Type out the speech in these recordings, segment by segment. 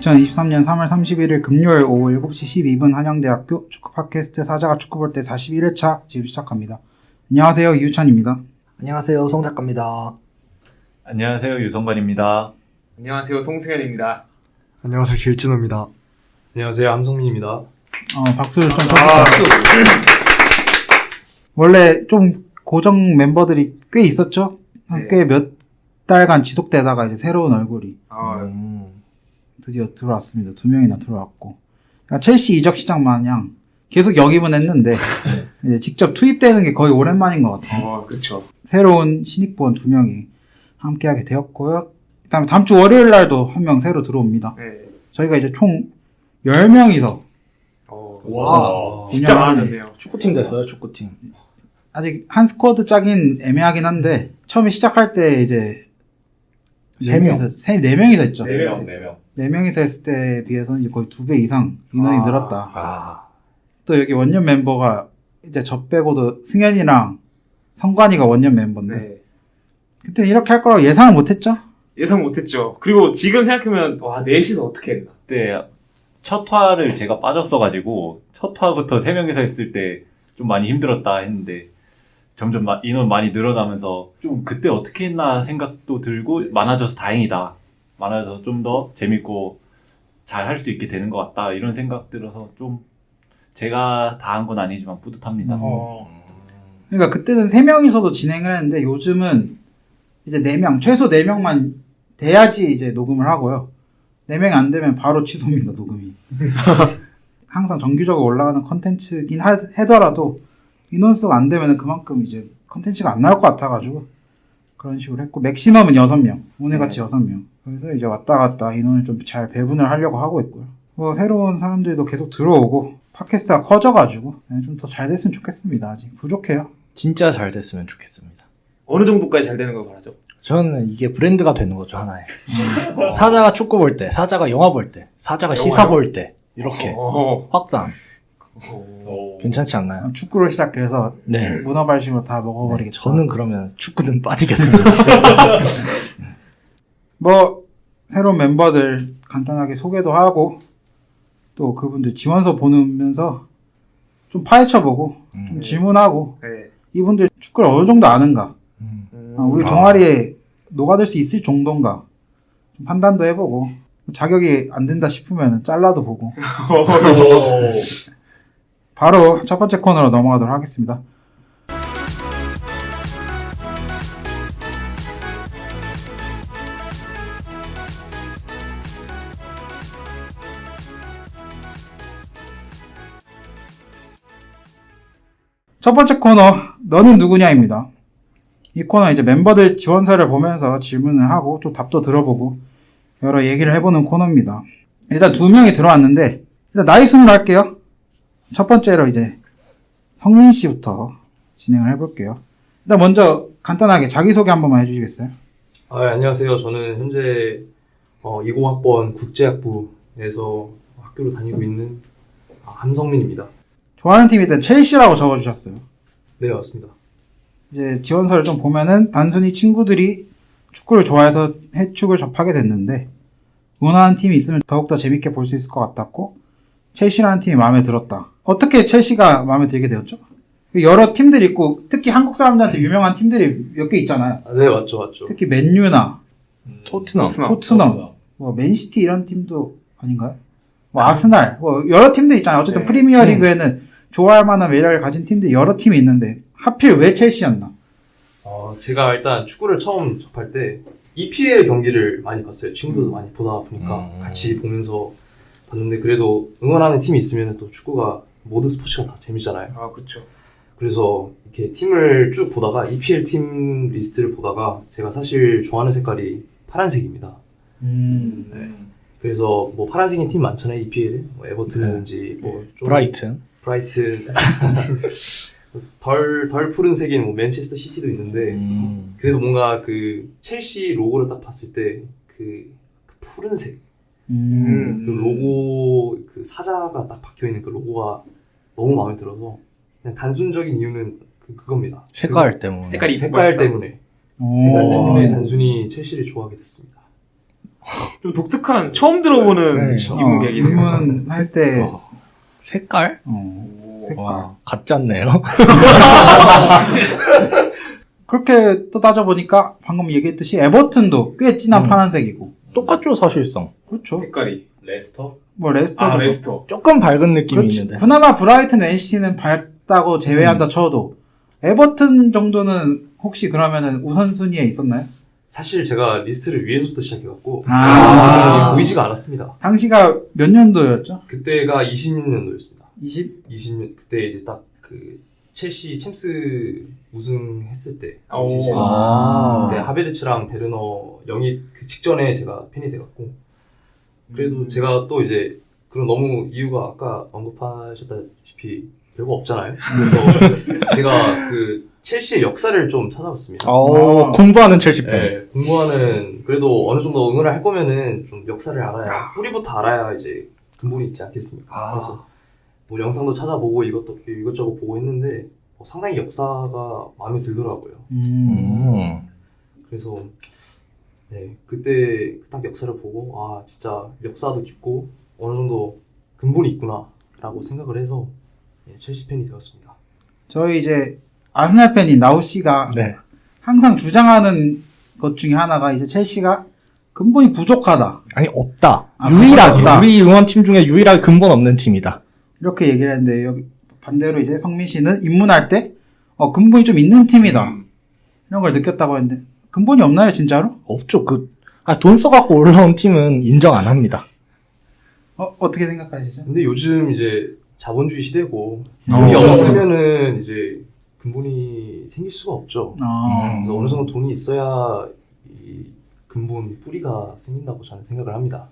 2023년 3월 31일 금요일 오후 7시 12분 한양대학교 축구 팟캐스트 사자가 축구 볼 때 41회차 지금 시작합니다. 안녕하세요. 이유찬입니다. 안녕하세요. 송 작가입니다. 안녕하세요. 유성관입니다. 안녕하세요. 송승현입니다. 안녕하세요. 길진호입니다. 안녕하세요. 함성민입니다. 박수를 좀 쳐주세요. 원래 좀 고정 멤버들이 꽤 있었죠? 네. 꽤 몇 달간 지속되다가 이제 새로운 얼굴이 드디어 들어왔습니다. 2명이나 들어왔고. 그러니까 첼시 이적 시장 마냥 계속 영입은 했는데 이제 직접 투입되는 게 거의 오랜만인 것 같아요. 그렇죠. 새로운 신입부원 2명이 함께하게 되었고요. 그다음에 다음 주 월요일 날도 1명 새로 들어옵니다. 네. 저희가 이제 총 10명이서 와, 진짜 많아졌네요. 축구팀 됐어요, 축구팀. 아직 한 스쿼드 짜긴 애매하긴 한데 처음에 시작할 때 이제 4명이서 했죠. 4명. 4명이서 했을 때에 비해서는 이제 거의 2배 이상 인원이 늘었다. 아, 또 여기 원년 멤버가 이제 저 빼고도 승현이랑 성관이가 원년 멤버인데 네. 그때는 이렇게 할 거라고 예상을 못했죠? 예상 못했죠. 그리고 지금 생각하면 와 넷이서 어떻게 했나. 그때 첫 화를 제가 빠졌어가지고 첫 화부터 3명이서 했을 때 좀 많이 힘들었다 했는데 점점 인원 많이 늘어나면서 좀 그때 어떻게 했나 생각도 들고 많아져서 다행이다. 많아져서 좀 더 재밌고 잘 할 수 있게 되는 것 같다. 이런 생각 들어서 좀 제가 다 한 건 아니지만 뿌듯합니다. 그러니까 그때는 3명이서도 진행을 했는데 요즘은 이제 4명, 최소 4명만 돼야지 이제 녹음을 하고요. 4명이 안 되면 바로 취소입니다, 녹음이. 항상 정기적으로 올라가는 컨텐츠긴 하더라도 인원수가 안 되면 그만큼 이제 컨텐츠가 안 나올 것 같아가지고 그런 식으로 했고 맥시멈은 6명, 오늘같이 6명. 그래서 이제 왔다 갔다 인원을 좀 잘 배분을 하려고 하고 있고요. 새로운 사람들도 계속 들어오고 팟캐스트가 커져가지고 좀 더 잘 됐으면 좋겠습니다. 아직 부족해요. 진짜 잘 됐으면 좋겠습니다. 어느 정도까지 잘 되는 걸 바라죠? 저는 이게 브랜드가 되는 거죠, 하나의. 사자가 축구 볼 때, 사자가 영화 볼 때, 사자가 시사 볼 때, 이렇게 확산. 괜찮지 않나요? 축구로 시작해서 네. 문어발식으로 다 먹어버리겠다. 저는 그러면 축구는 빠지겠습니다. 새로운 멤버들 간단하게 소개도 하고 또 그분들 지원서 보면서 좀 파헤쳐보고 좀 질문하고 네. 이분들 축구를 어느 정도 아는가, 우리 동아리에 녹아들 수 있을 정도인가 좀 판단도 해보고 자격이 안 된다 싶으면 잘라도 보고 바로 첫 번째 코너로 넘어가도록 하겠습니다. 첫 번째 코너, 너는 누구냐입니다. 이 코너 이제 멤버들 지원서를 보면서 질문을 하고 또 답도 들어보고 여러 얘기를 해보는 코너입니다. 일단 2명이 들어왔는데 일단 나이 순으로 할게요. 첫 번째로 이제 성민 씨부터 진행을 해볼게요. 일단 먼저 간단하게 자기소개 한 번만 해주시겠어요? 안녕하세요. 저는 현재 20학번 국제학부에서 학교를 다니고 있는 함성민입니다. 좋아하는 팀이 일단 첼시라고 적어주셨어요. 네, 맞습니다. 이제 지원서를 좀 보면은 단순히 친구들이 축구를 좋아해서 해축을 접하게 됐는데 원하는 팀이 있으면 더욱더 재밌게 볼 수 있을 것 같았고 첼시라는 팀이 마음에 들었다. 어떻게 첼시가 마음에 들게 되었죠? 여러 팀들이 있고 특히 한국 사람들한테 유명한 팀들이 몇 개 있잖아요. 네, 맞죠. 특히 맨유나 토트넘. 맨시티 이런 팀도 아닌가요? 아스날 여러 팀들 있잖아요. 어쨌든 네. 프리미어리그에는 좋아할 만한 매력을 가진 팀들이 여러 팀이 있는데 하필 왜 첼시였나? 제가 일단 축구를 처음 접할 때 EPL 경기를 많이 봤어요. 친구들도 많이 보다 보니까 같이 보면서 봤는데 그래도 응원하는 팀이 있으면 또 축구가 모든 스포츠가 다 재밌잖아요. 그렇죠. 그래서 이렇게 팀을 쭉 보다가 EPL 팀 리스트를 보다가 제가 사실 좋아하는 색깔이 파란색입니다. 네. 그래서 파란색인 팀 많잖아요. EPL에 에버튼이든지 좀 브라이튼. 덜 푸른색인 맨체스터 시티도 있는데 그래도 뭔가 그 첼시 로고를 딱 봤을 때 그 푸른색 그 로고 그 사자가 딱 박혀있는 그 로고가 너무 마음에 들어서 그냥 단순적인 이유는 그겁니다. 색깔 때문에. 색깔이 색깔 때문에 단순히 첼시를 좋아하게 됐습니다. 좀 독특한 처음 들어보는 네. 입문 계획이네요. 입문할 때 색깔? 색깔. 와, 같잖네요. 그렇게 또 따져보니까 방금 얘기했듯이 에버튼도 꽤 진한 파란색이고. 똑같죠, 사실상. 그렇죠. 색깔이. 레스터? 뭐 레스터도 레스터. 조금 밝은 느낌이 그렇지. 있는데. 그나마 브라이튼 NCT는 밝다고 제외한다 쳐도 에버튼 정도는 혹시 그러면은 우선순위에 있었나요? 사실 제가 리스트를 위에서부터 시작해갖고 아. 보이지가 않았습니다. 당시가 몇 년도였죠? 그때가 20년도였습니다. 20? 그때 이제 딱 그 첼시 챔스 우승했을 때 오. 시즌. 아. 그때 하베르츠랑 베르너 영입 그 직전에 제가 팬이 돼갖고 그래도 제가 또 이제 그런 너무 이유가 아까 언급하셨다시피 별거 없잖아요. 그래서 제가 그 첼시의 역사를 좀 찾아봤습니다. 공부하는 첼시 팬. 네, 공부하는 그래도 어느 정도 응원을 할 거면은 좀 역사를 알아야 뿌리부터 알아야 이제 근본이 있지 않겠습니까? 그래서 뭐 영상도 찾아보고 이것저것 보고 했는데 상당히 역사가 마음에 들더라고요. 그래서 네, 그때 딱 역사를 보고 아 진짜 역사도 깊고 어느 정도 근본이 있구나라고 생각을 해서 네, 첼시 팬이 되었습니다. 저희 이제 아스날 팬인 나우 씨가 네. 항상 주장하는 것 중에 하나가 이제 첼시가 근본이 부족하다. 아니, 없다. 아, 유일하게. 없다. 우리 응원팀 중에 유일하게 근본 없는 팀이다. 이렇게 얘기를 했는데 여기 반대로 이제 성민 씨는 입문할 때 근본이 좀 있는 팀이다. 이런 걸 느꼈다고 했는데 근본이 없나요, 진짜로? 없죠. 돈 써갖고 올라온 팀은 인정 안 합니다. 어떻게 생각하시죠? 근데 요즘 이제 자본주의 시대고 돈이 없으면은 이제 근본이 생길 수가 없죠. 그래서 어느 정도 돈이 있어야 이 근본 뿌리가 생긴다고 저는 생각을 합니다.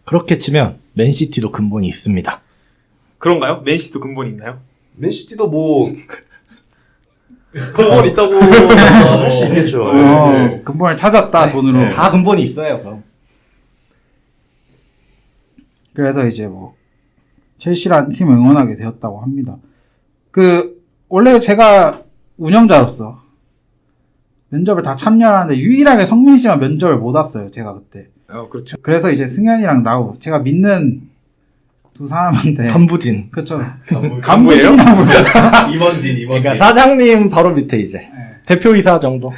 그렇게 치면 맨시티도 근본이 있습니다. 그런가요? 맨시티도 근본이 있나요? 맨시티도 뭐 근본 있다고 할 수 있겠죠. 네. 근본을 찾았다, 돈으로. 네. 다 근본이 있어요, 그럼. 그래서 이제 뭐 첼시라는 팀을 응원하게 되었다고 합니다. 원래 제가 운영자로서 면접을 다 참여하는데 유일하게 성민 씨만 면접을 못 왔어요. 제가 그때. 그렇죠. 그래서 이제 승현이랑 나우 제가 믿는 두 사람한테 간부진. 그렇죠. 간부예요? 간부진이라고 불러요. 임원진. 그러니까 사장님 바로 밑에 이제 대표이사 정도.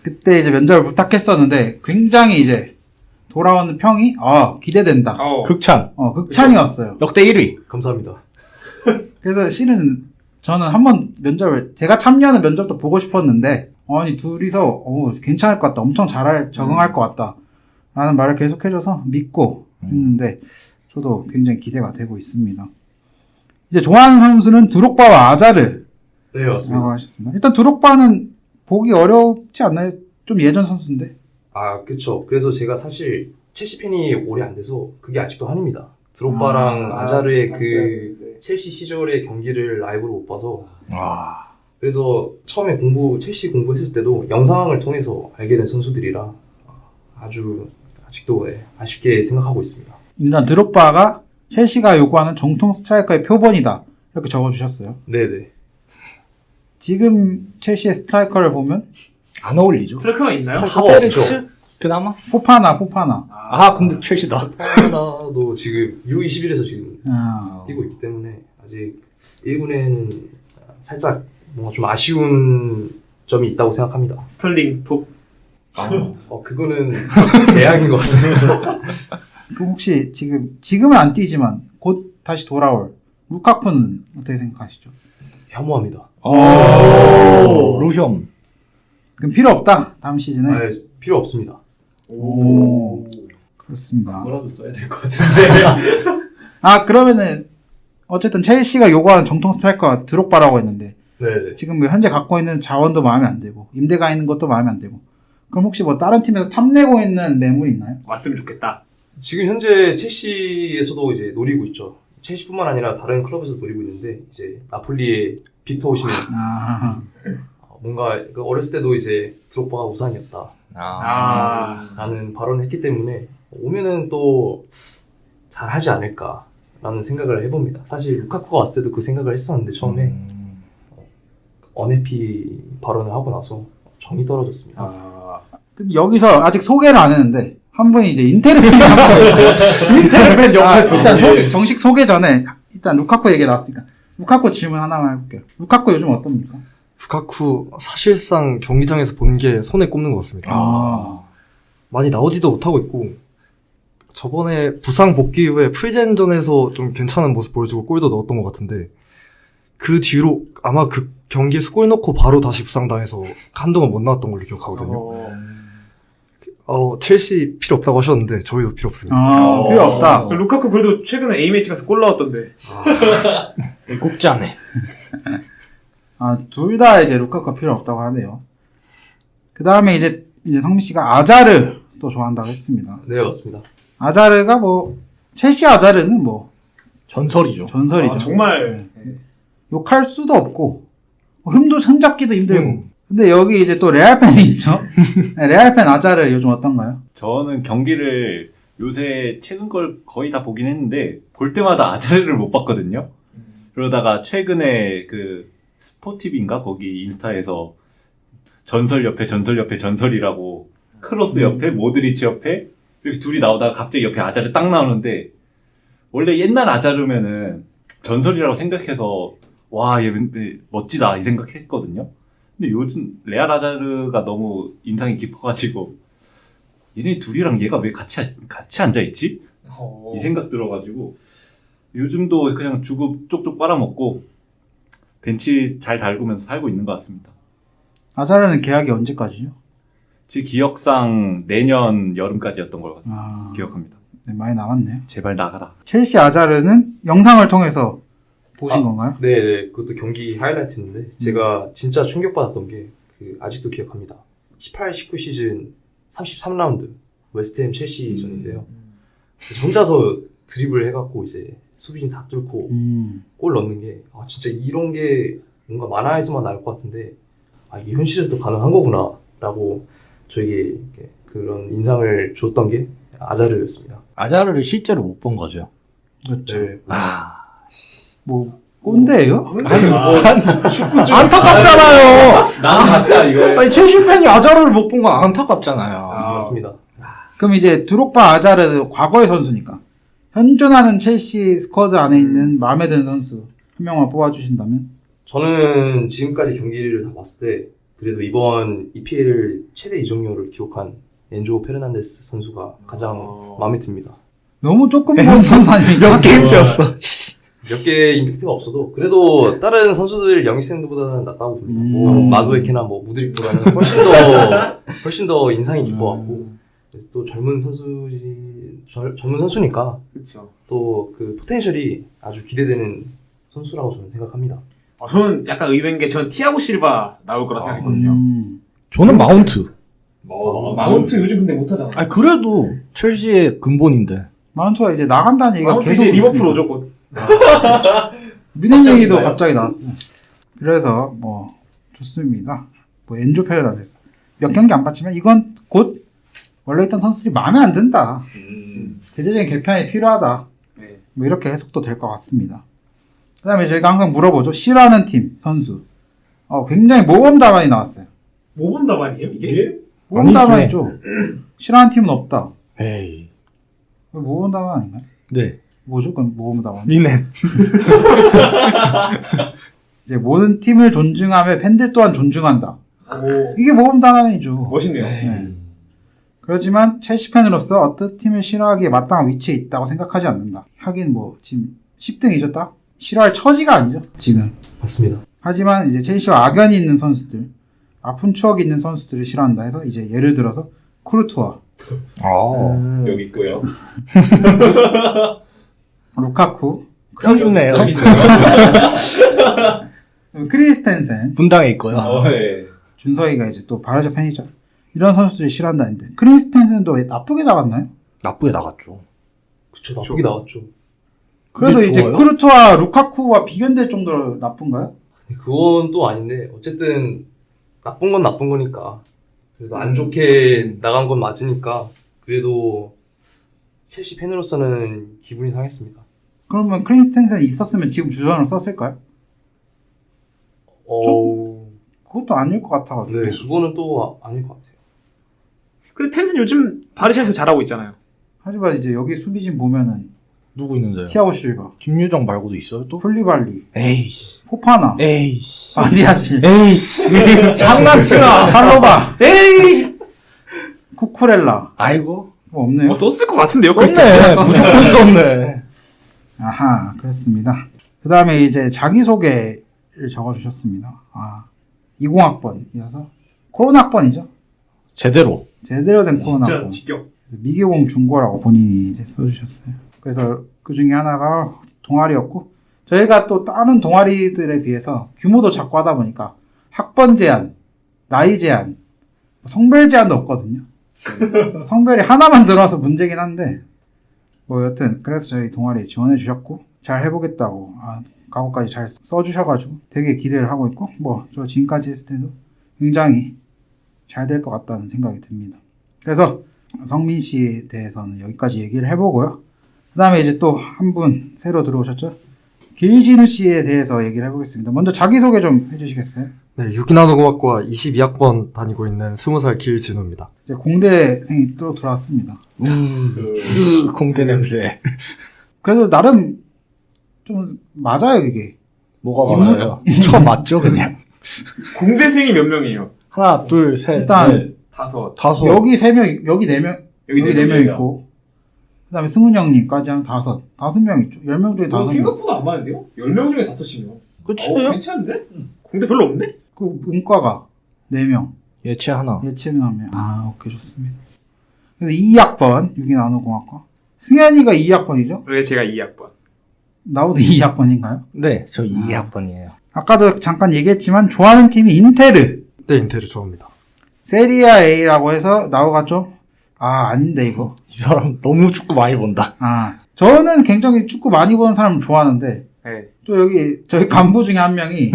그때 이제 면접을 부탁했었는데 굉장히 이제 돌아오는 평이 기대된다. 극찬. 극찬이었어요. 역대 1위. 감사합니다. 그래서 실은 저는 한번 제가 참여하는 면접도 보고 싶었는데 아니 둘이서 괜찮을 것 같다. 엄청 적응할 것 같다. 라는 말을 계속해줘서 믿고 했는데 저도 굉장히 기대가 되고 있습니다. 이제 좋아하는 선수는 드록바와 아자르 네, 맞습니다. 라고 하셨습니다. 일단 드록바는 보기 어렵지 않나요? 좀 예전 선수인데. 아, 그쵸. 그래서 제가 사실 첼시 팬이 오래 안 돼서 그게 아직도 한입니다. 드록바랑 아자르의 그 첼시 시절의 경기를 라이브로 못 봐서 그래서 처음에 첼시 공부했을 때도 영상을 통해서 알게 된 선수들이라 아주 아직도 아쉽게 생각하고 있습니다. 일단 드록바가 첼시가 요구하는 정통 스트라이커의 표본이다. 이렇게 적어주셨어요. 네네. 지금 첼시의 스트라이커를 보면 안 어울리죠. 스트라이커가 있나요? 하베르츠? 그나마? 포파나. 근데 첼시다. 하나도 지금 U21에서 지금 뛰고 있기 때문에 아직 1군에는 살짝 뭔가 좀 아쉬운 점이 있다고 생각합니다. 스털링 톱. 그거는 재앙인 것 같습니다. 그럼 혹시 지금은 안 뛰지만 곧 다시 돌아올 루카쿠는 어떻게 생각하시죠? 혐오합니다. 루혐. 그럼 필요 없다. 다음 시즌에. 아, 필요 없습니다. 오. 그렇습니다. 뭐라도 써야 될 것 같은데. 그러면은 어쨌든 첼시가 요구하는 정통 스트라이커가 드록바라고 했는데 네네. 지금 현재 갖고 있는 자원도 마음에 안 들고 임대가 있는 것도 마음에 안 들고 그럼 혹시 뭐 다른 팀에서 탐내고 있는 매물이 있나요? 왔으면 좋겠다. 지금 현재 첼시에서도 이제 노리고 있죠. 첼시뿐만 아니라 다른 클럽에서 노리고 있는데 이제 나폴리의 빅터 오시면 뭔가 어렸을 때도 이제 드록바가 우상이었다. 라는 발언을 했기 때문에 오면은 또 잘하지 않을까라는 생각을 해봅니다. 사실 루카쿠가 왔을 때도 그 생각을 했었는데 처음에 언해피 발언을 하고 나서 정이 떨어졌습니다. 근데 여기서 아직 소개를 안 했는데 한 분이 이제 인테르 팬이라고 있어요. 인테르 팬 일단 정식 소개 전에 일단 루카쿠 얘기 나왔으니까 루카쿠 질문 하나만 해볼게요. 루카쿠 요즘 어떻습니까? 루카쿠 사실상 경기장에서 본 게 손에 꼽는 것 같습니다. 많이 나오지도 못하고 있고 저번에 부상 복귀 이후에 프리젠전에서 좀 괜찮은 모습 보여주고 골도 넣었던 것 같은데 그 뒤로 아마 그 경기에서 골 넣고 바로 다시 부상당해서 한동안 못 나왔던 걸로 기억하거든요. 첼시 필요 없다고 하셨는데 저희도 필요 없습니다. 필요 없다. 루카쿠 그래도 최근에 A매치 가서 골 넣었던데. 꼽지 않네. 둘 다 이제 루카쿠가 필요 없다고 하네요. 그 다음에 이제 성민 씨가 아자르 또 좋아한다고 했습니다. 네, 맞습니다. 아자르가 첼시 아자르는 전설이죠. 전설이죠. 정말. 욕할 수도 없고, 흠도 손잡기도 힘들고. 근데 여기 이제 또 레알 팬이 있죠? 네, 레알 팬 아자르 요즘 어떤가요? 저는 경기를 요새 최근 걸 거의 다 보긴 했는데 볼 때마다 아자르를 못 봤거든요. 그러다가 최근에 그 스포티비인가 거기 인스타에서 전설 옆에 전설이라고 크로스 옆에 모드리치 옆에 이렇게 둘이 나오다가 갑자기 옆에 아자르 딱 나오는데 원래 옛날 아자르면은 전설이라고 생각해서 와, 얘 멋지다 이 생각했거든요. 근데 요즘 레알 아자르가 너무 인상이 깊어가지고 얘네 둘이랑 얘가 왜 같이 앉아있지? 이 생각 들어가지고 요즘도 그냥 주급 쪽쪽 빨아먹고 벤치 잘 달구면서 살고 있는 것 같습니다. 아자르는 계약이 언제까지죠? 제 기억상 내년 여름까지였던 걸 기억합니다. 네, 많이 남았네요. 제발 나가라. 첼시 아자르는 영상을 통해서 보신 건가요? 네. 그것도 경기 하이라이트인데 제가 진짜 충격받았던 게 아직도 기억합니다. 18, 19 시즌 33라운드 웨스트햄 첼시전인데요. 혼자서 드리블 해갖고 이제 수비진 다 뚫고 골 넣는 게 진짜 이런 게 뭔가 만화에서만 나올 것 같은데 이게 현실에서도 가능한 거구나 라고 저에게 그런 인상을 줬던 게 아자르였습니다. 아자르를 실제로 못 본 거죠. 그렇죠. 네, 꼰대예요? 안타깝잖아요. 나 맞다 이거. 아니 첼시 팬이 아자르를 못 본 건 안타깝잖아요. 맞습니다. 그럼 이제 드록바 아자르 과거의 선수니까 현존하는 첼시 스쿼드 안에 있는 마음에 드는 선수 한 명만 뽑아주신다면? 저는 지금까지 경기를 다 봤을 때 그래도 이번 EPL 최대 이적료를 기록한 엔조 페르난데스 선수가 가장 마음에 듭니다. 너무 조금 본 선수 아닙니까? 몇 게임 뛰었어. 몇 개 임팩트가 없어도 그래도 다른 선수들 영입생들보다는 낫다고 봅니다. 마두에케나 무드릭보다는 훨씬 더 인상이 깊어갖고 또 젊은 선수니까 그렇죠. 또 그 포텐셜이 아주 기대되는 선수라고 저는 생각합니다. 저는 약간 의외인 게 전 티아고 실바 나올 거라 생각했거든요. 저는 마운트. 마운트 요즘 근데 못하잖아. 그래도 첼시의 근본인데. 마운트가 이제 나간다는 얘기가 마운트 계속 이제 리버풀 있습니다. 오졌거든. 미넨 얘기도 갑자기 나왔어요. 그래서 좋습니다. 엔조 페르난데스 몇 경기 안 봤지만 이건 곧 원래 있던 선수들이 마음에 안 든다. 대대적인 개편이 필요하다. 네. 이렇게 해석도 될 것 같습니다. 그 다음에 저희가 항상 물어보죠. 싫어하는 팀, 선수. 굉장히 모범 답안이 나왔어요. 모범 답안이에요 이게? 모범 아니죠. 답안이죠. 싫어하는 팀은 없다. 에이. 모범 답안 아닌가요? 네. 뭐죠? 그럼 모범 답안. 미넨. 이제 모든 팀을 존중하며 팬들 또한 존중한다. 이게 모범 답안이죠. 멋있네요. 네. 그렇지만 첼시 팬으로서 어떤 팀을 싫어하기에 마땅한 위치에 있다고 생각하지 않는다. 하긴 지금 10등이죠, 딱? 싫어할 처지가 아니죠, 지금. 맞습니다. 하지만 이제 첼시와 악연이 있는 선수들, 아픈 추억이 있는 선수들을 싫어한다 해서 이제 예를 들어서 쿠르투아, 여기 있고요. 루카쿠, 선수네요. 크리스텐센, 분당에 있고요. 네. 준서이가 이제 또 바르샤 팬이죠. 이런 선수들이 싫어한다는데 크리스텐센도 왜 나쁘게 나갔나요? 나쁘게 나갔죠. 그쵸, 나쁘게 나왔죠. 그래도 그게 이제 좋아요? 쿠르투아, 루카쿠와 비견될 정도로 나쁜가요? 그건 또 아닌데 어쨌든 나쁜 건 나쁜 거니까 그래도 안 좋게 나간 건 맞으니까 그래도 첼시 팬으로서는 기분이 상했습니다. 그러면 크리스텐센 있었으면 지금 주전으로 썼을까요? 그것도 아닐 것 같아가지고. 네, 그거는 또 아닐 것 같아요. 근데 텐슨 요즘 바르샤에서 잘하고 있잖아요. 하지만 이제 여기 수비진 보면은 누구 있는데요? 티아고 실바, 김유정 말고도 있어요 또? 쿨리발리, 에이씨. 포파나, 에이씨. 아디아실, 에이씨. 장난치나. 찰로바, 에이. 쿠쿠렐라. 아이고. 뭐 없네요. 썼을 것 같은데요, 썼네. 무조건 썼네. 아하, 그렇습니다. 그 다음에 이제 자기소개를 적어주셨습니다. 20학번이어서 코로나 학번이죠. 제대로. 제대로 된 코로나 진짜 학번. 직격. 미개공 중고라고 본인이 이제 써주셨어요. 그래서 그 중에 하나가 동아리였고, 저희가 또 다른 동아리들에 비해서 규모도 작고 하다 보니까 학번 제한, 나이 제한, 성별 제한도 없거든요. 성별이 하나만 들어와서 문제긴 한데, 뭐 여튼 그래서 저희 동아리에 지원해 주셨고 잘 해보겠다고 각오까지 잘 써주셔가지고 되게 기대를 하고 있고, 뭐 저 지금까지 했을 때도 굉장히 잘 될 것 같다는 생각이 듭니다. 그래서 성민 씨에 대해서는 여기까지 얘기를 해보고요. 그 다음에 이제 또 한 분 새로 들어오셨죠? 길진우 씨에 대해서 얘기를 해보겠습니다. 먼저 자기소개 좀 해주시겠어요? 네, 유기나노공학과 22학번 다니고 있는 20살 길진우입니다. 이제 공대생이 또 들어왔습니다. 공대 냄새. 그래도 나름 좀 맞아요, 이게. 뭐가 맞아요? 처음 맞죠, 그냥. 공대생이 몇 명이에요? 하나, 둘, 셋, 일단 넷, 다섯. 다섯. 여기 3명, 여기 4명, 여기 네 4명 있고, 그 다음에 승훈 형님까지 하면 5명 있죠. 10명 중에 5명. 생각보다 안 많은데요? 10명 중에 5이면. 그치? 괜찮은데? 공대 별로 없네? 그 문과가 4명, 예체 하나. 예체능 1명. 오케이, 좋습니다. 그래서 2학번, 유기나노공학과. 승현이가 2학번이죠? 네, 제가 2학번. 나보다 2학번인가요? 네, 저 2학번이에요. 아까도 잠깐 얘기했지만 좋아하는 팀이 인테르. 네, 인테를 좋아합니다. 세리아 A라고 해서 나오가 좀 아닌데 이거. 이 사람 너무 축구 많이 본다. 저는 굉장히 축구 많이 보는 사람을 좋아하는데 네. 또 여기 저희 간부 중에 한 명이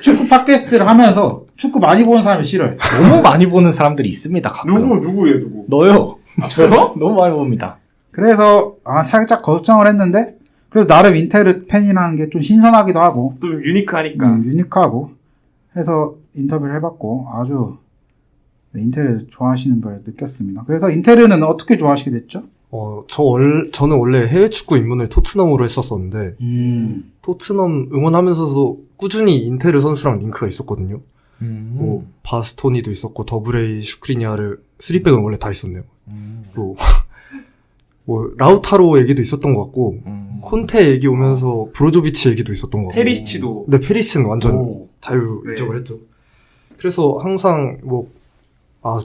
축구 팟캐스트를 하면서 축구 많이 보는 사람을 싫어요. 너무 많이 보는 사람들이 있습니다, 가끔. 누구예요, 누구? 너요. 저요? 너무 많이 봅니다. 그래서 살짝 걱정을 했는데 그래도 나름 인테르 팬이라는 게 좀 신선하기도 하고 좀 유니크하니까. 유니크하고 해서 인터뷰를 해봤고 아주 인테르 좋아하시는 걸 느꼈습니다. 그래서 인테르는 어떻게 좋아하시게 됐죠? 저는 원래 해외 축구 입문을 토트넘으로 했었었는데, 토트넘 응원하면서도 꾸준히 인테르 선수랑 링크가 있었거든요. 뭐, 바스토니도 있었고, 더브레이, 슈크리니아를, 3백은 원래 다 있었네요. 또, 뭐, 라우타로 얘기도 있었던 것 같고, 콘테 얘기 오면서 브로조비치 얘기도 있었던 것 같고. 페리시치도. 네, 페리시치는 완전 오. 자유 네. 이적을 했죠. 그래서 항상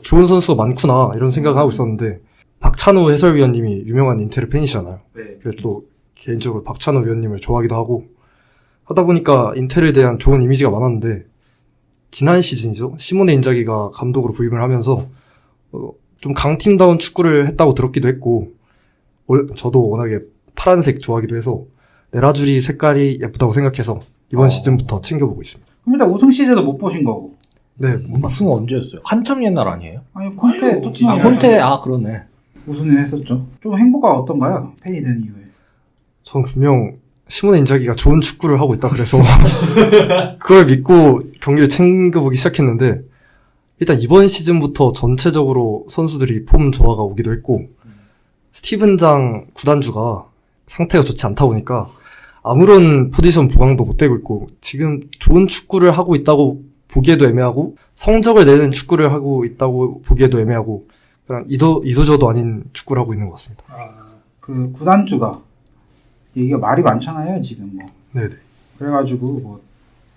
좋은 선수가 많구나, 이런 생각을 하고 있었는데, 박찬호 해설위원님이 유명한 인테르 팬이시잖아요. 네. 그래서 또 개인적으로 박찬호 위원님을 좋아하기도 하고 하다 보니까 인텔에 대한 좋은 이미지가 많았는데 지난 시즌이죠. 시모네 인자기가 감독으로 부임을 하면서 좀 강팀다운 축구를 했다고 들었기도 했고 저도 워낙에 파란색 좋아하기도 해서 네라주리 색깔이 예쁘다고 생각해서 이번 시즌부터 챙겨보고 있습니다. 그럼 일단 우승 시즌도 못 보신 거고. 네, 우승 언제였어요? 한참 옛날 아니에요? 아니 콘테 아니요, 토트넘 콘테, 그러네. 우승을 했었죠. 좀 행보가 어떤가요? 팬이 된 이후에. 전 분명 시모네 인자기가 좋은 축구를 하고 있다 그래서 그걸 믿고 경기를 챙겨보기 시작했는데 일단 이번 시즌부터 전체적으로 선수들이 폼 저하가 오기도 했고 스티븐장 구단주가 상태가 좋지 않다 보니까 아무런 포지션 보강도 못 되고 있고 지금 좋은 축구를 하고 있다고 보기에도 애매하고 성적을 내는 축구를 하고 있다고 보기에도 애매하고 그냥 이도저도 아닌 축구를 하고 있는 것 같습니다. 그 구단주가 얘기가 말이 많잖아요 지금 뭐. 네네. 그래가지고 뭐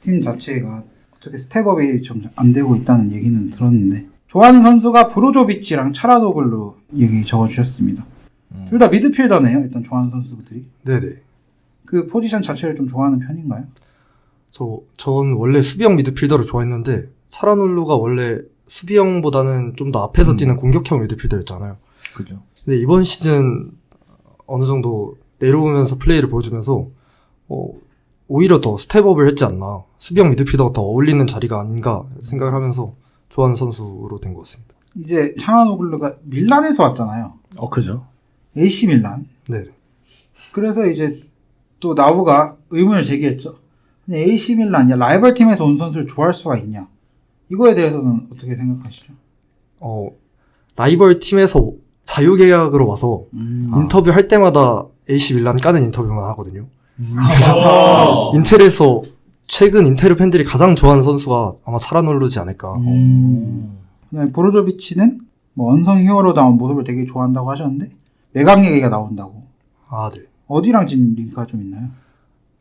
팀 자체가 어떻게 스텝업이 좀 안 되고 있다는 얘기는 들었는데 좋아하는 선수가 브로조비치랑 차라도글루 얘기 적어주셨습니다. 둘 다 미드필더네요. 일단 좋아하는 선수들이. 네네. 그 포지션 자체를 좀 좋아하는 편인가요? 전 원래 수비형 미드필더를 좋아했는데 차라놀루가 원래 수비형보다는 좀 더 앞에서 뛰는 공격형 미드필더였잖아요. 그죠. 근데 이번 시즌 어느 정도 내려오면서 플레이를 보여주면서 오히려 더 스텝업을 했지 않나. 수비형 미드필더가 더 어울리는 자리가 아닌가 생각을 하면서 좋아하는 선수로 된 것 같습니다. 이제 차라노글루가 밀란에서 왔잖아요. 그죠. AC 밀란. 네. 그래서 이제 또 나우가 의문을 제기했죠. 근데 AC 밀란, 라이벌 팀에서 온 선수를 좋아할 수가 있냐? 이거에 대해서는 어떻게 생각하시죠? 라이벌 팀에서 자유계약으로 와서 인터뷰 할 때마다 AC 밀란 까는 인터뷰만 하거든요. 인텔에서 최근 인테르 팬들이 가장 좋아하는 선수가 아마 차라놀루지 않을까. 그다음에 브로조비치는 뭐 언성 히어로다운 모습을 되게 좋아한다고 하셨는데 매각 얘기가 나온다고. 아, 네. 어디랑 지금 링크가 좀 있나요?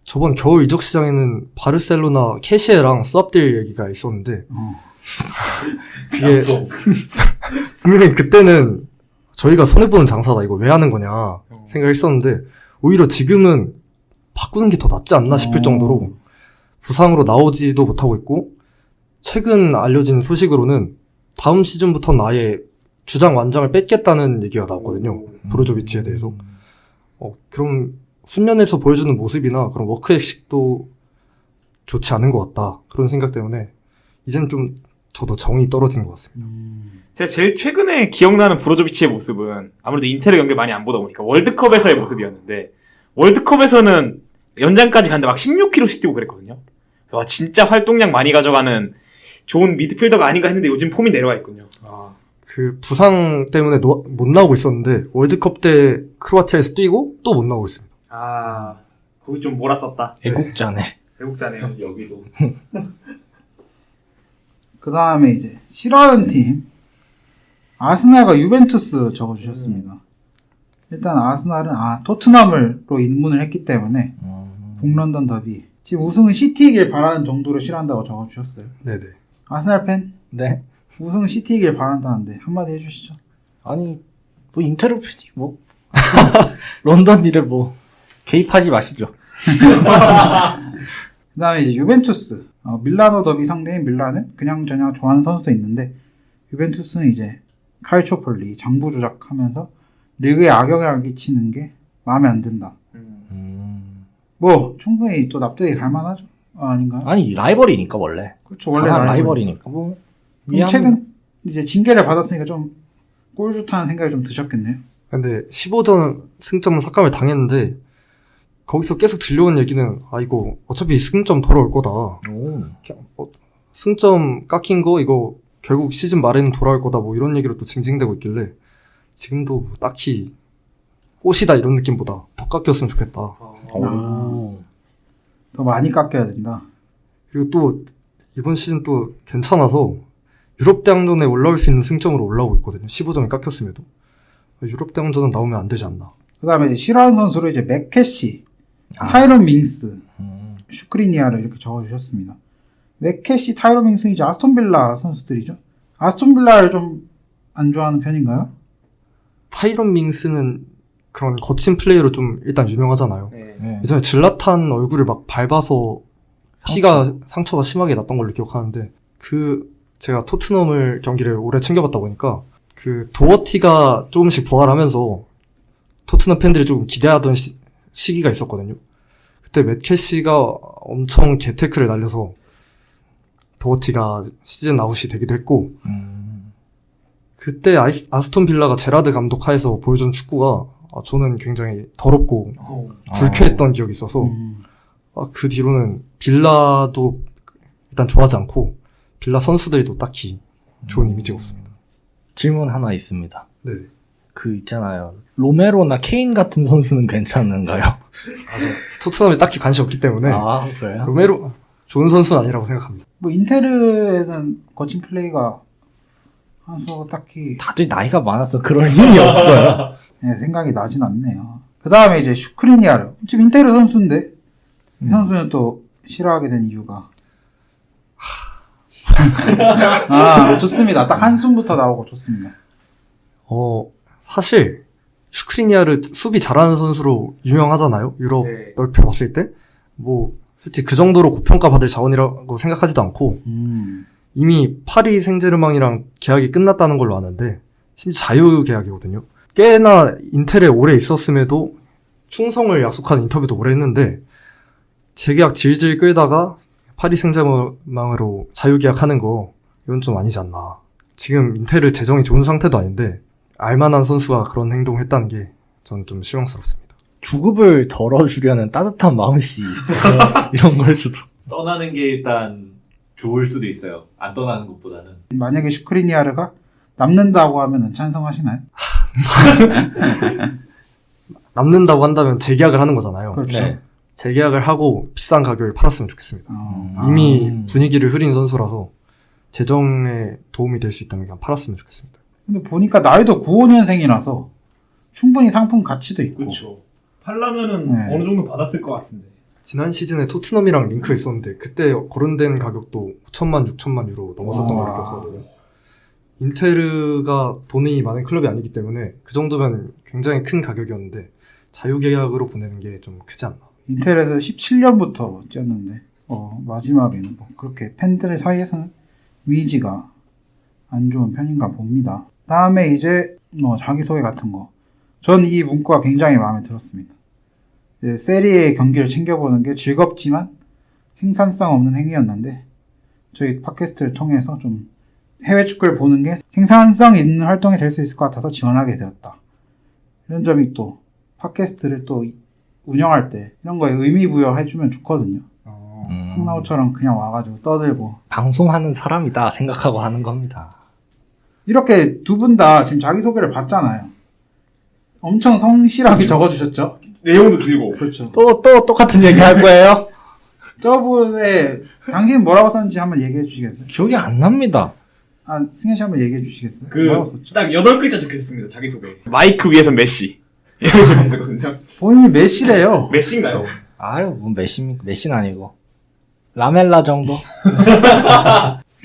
저번 겨울 이적 시장에는 바르셀로나 캐시에랑 수압될 얘기가 있었는데 그게 분명히 그때는 저희가 손해보는 장사다 이거 왜 하는 거냐 생각했었는데 오히려 지금은 바꾸는 게 더 낫지 않나 싶을 정도로 부상으로 나오지도 못하고 있고 최근 알려진 소식으로는 다음 시즌부터는 아예 주장 완장을 뺏겠다는 얘기가 나왔거든요. 브로조비치에 대해서. 그럼 훈련에서 보여주는 모습이나 그런 워크 엑식도 좋지 않은 것 같다. 그런 생각 때문에 이제는 좀 저도 정이 떨어진 것 같습니다. 제가 제일 최근에 기억나는 브로조비치의 모습은 아무래도 인테르 경기를 많이 안 보다 보니까 월드컵에서의 모습이었는데 월드컵에서는 연장까지 갔는데 막 16kg씩 뛰고 그랬거든요. 그래서 와, 진짜 활동량 많이 가져가는 좋은 미드필더가 아닌가 했는데 요즘 폼이 내려와 있군요. 그 부상 때문에 못 나오고 있었는데 월드컵 때 크로아티아에서 뛰고 또 못 나오고 있습니다. 거기 좀 몰았었다. 애국자네. 애국자네요. 여기도. 그 다음에 이제 싫어하는 팀 아스날과 유벤투스 적어주셨습니다. 일단 아스날은 토트넘으로 입문을 했기 때문에 북런던 더비 지금 우승은 시티이길 바라는 정도로 싫어한다고 적어주셨어요. 네네. 아스날 팬 네. 우승은 시티이길 바란다는데 한마디 해주시죠. 아니, 뭐, 인테르 PD, 뭐. 런던 일을 뭐, 개입하지 마시죠. 그 다음에 이제 유벤투스 밀라노 더비 상대인 밀란은 그냥 저냥 좋아하는 선수도 있는데 유벤투스는 이제 칼초폴리 장부 조작하면서 리그에 악영향을 끼치는 게 마음에 안 든다. 뭐 충분히 또 납득이 갈만하죠. 아닌가요? 아니, 라이벌이니까, 원래. 그렇죠. 원래 라이벌이니까, 뭐. 그럼 최근 이제 징계를 받았으니까 좀 꼴 좋다는 생각이 좀 드셨겠네요. 근데 15전 승점 삭감을 당했는데 거기서 계속 들려온 얘기는 이거 어차피 승점 돌아올 거다. 승점 깎인 거 이거 결국 시즌 말에는 돌아올 거다 뭐 이런 얘기로 또 징징대고 있길래 지금도 딱히 꽃이다 이런 느낌보다 더 깎였으면 좋겠다. 더 많이 깎여야 된다. 그리고 또 이번 시즌 또 괜찮아서 유럽 대항전에 올라올 수 있는 승점으로 올라오고 있거든요. 15점이 깎였음에도. 유럽 대항전은 나오면 안 되지 않나. 그 다음에 이제 싫어하는 선수로 이제 맥캐시, 타이런 밍스, 슈크리니아를 이렇게 적어주셨습니다. 맥캐시, 타이런 밍스는 이제 아스톤빌라 선수들이죠. 아스톤빌라를 좀 안 좋아하는 편인가요? 타이런 밍스는 그런 거친 플레이로 좀 일단 유명하잖아요. 네. 예전에 질라탄 얼굴을 막 밟아서 상처가 심하게 났던 걸로 기억하는데 제가 토트넘을 경기를 오래 챙겨봤다 보니까 도어티가 조금씩 부활하면서 토트넘 팬들이 조금 기대하던 시기가 있었거든요. 그때 맷캐시가 엄청 개테크를 날려서 도어티가 시즌 아웃이 되기도 했고 그때 아스톤 빌라가 제라드 감독 하에서 보여준 축구가 저는 굉장히 더럽고 불쾌했던 기억이 있어서 그 뒤로는 빌라도 일단 좋아하지 않고 빌라 선수들도 딱히 좋은 이미지가 없습니다. 질문 하나 있습니다. 네. 있잖아요. 로메로나 케인 같은 선수는 괜찮은가요? 토트넘에 딱히 관심 없기 때문에 그래요? 로메로 좋은 선수는 아니라고 생각합니다. 뭐 인테르에서는 거친 플레이가 한 수가 딱히 다들 나이가 많아서 그럴 힘이 없어요. 네, 생각이 나진 않네요. 그 다음에 이제 슈크리니아르 지금 인테르 선수인데 이 선수는 또 싫어하게 된 이유가 좋습니다. 딱 한숨부터 나오고 좋습니다. 사실 슈크리니아르 수비 잘하는 선수로 유명하잖아요. 유럽 네. 넓혀봤을 때 뭐 솔직히 그 정도로 고평가 받을 자원이라고 생각하지도 않고 이미 파리 생제르맹이랑 계약이 끝났다는 걸로 아는데 심지어 자유 계약이거든요. 꽤나 인텔에 오래 있었음에도 충성을 약속한 인터뷰도 오래 했는데 재계약 질질 끌다가 파리 생제르맹으로 자유 계약하는 거 이건 좀 아니지 않나. 지금 인텔을 재정이 좋은 상태도 아닌데 알만한 선수가 그런 행동을 했다는 게 저는 좀 실망스럽습니다. 주급을 덜어주려는 따뜻한 마음씨 이런 걸 수도. 떠나는 게 일단 좋을 수도 있어요. 안 떠나는 것보다는. 만약에 슈크리니아르가 남는다고 하면은 찬성하시나요? 남는다고 한다면 재계약을 하는 거잖아요. 그렇죠. 네. 재계약을 하고 비싼 가격에 팔았으면 좋겠습니다. 이미 분위기를 흐린 선수라서 재정에 도움이 될 수 있다면 그냥 팔았으면 좋겠습니다. 근데 보니까 나이도 95년생이라서 충분히 상품 가치도 있고. 그렇죠. 팔라면은 네. 어느 정도 받았을 것 같은데. 지난 시즌에 토트넘이랑 링크 했었는데 그때 거론된 가격도 5천만, 6천만 유로 넘었었던 걸로 기억하거든요. 인테르가 돈이 많은 클럽이 아니기 때문에 그 정도면 굉장히 큰 가격이었는데 자유계약으로 보내는 게 좀 크지 않나. 인텔에서 17년부터 뛰었는데 마지막에는 뭐 그렇게 팬들 사이에서는 이미지가 안 좋은 편인가 봅니다. 다음에 이제 자기소개 같은 거. 전 이 문구가 굉장히 마음에 들었습니다. 이제 세리의 경기를 챙겨보는 게 즐겁지만 생산성 없는 행위였는데 저희 팟캐스트를 통해서 좀 해외 축구를 보는 게 생산성 있는 활동이 될 수 있을 것 같아서 지원하게 되었다. 이런 점이 또 팟캐스트를 또 운영할 때 이런 거에 의미 부여해주면 좋거든요. 성나우처럼 그냥 와가지고 떠들고 방송하는 사람이다 생각하고 하는 겁니다. 이렇게 두 분 다 지금 자기소개를 봤잖아요. 엄청 성실하게 적어주셨죠? 내용도 길고. 그렇죠. 또 똑같은 얘기 할 거예요? 저분의 당신 뭐라고 썼는지 한번 얘기해 주시겠어요? 기억이 안 납니다. 승현 씨 한번 얘기해 주시겠어요? 뭐라고 썼죠? 딱 8글자 적혀있습니다, 자기소개. 마이크 위에서 메시. 이렇게 적혀있거든요. 본인이 메시래요. 메시인가요? 아유, 뭐 메시는 아니고 라멜라 정도?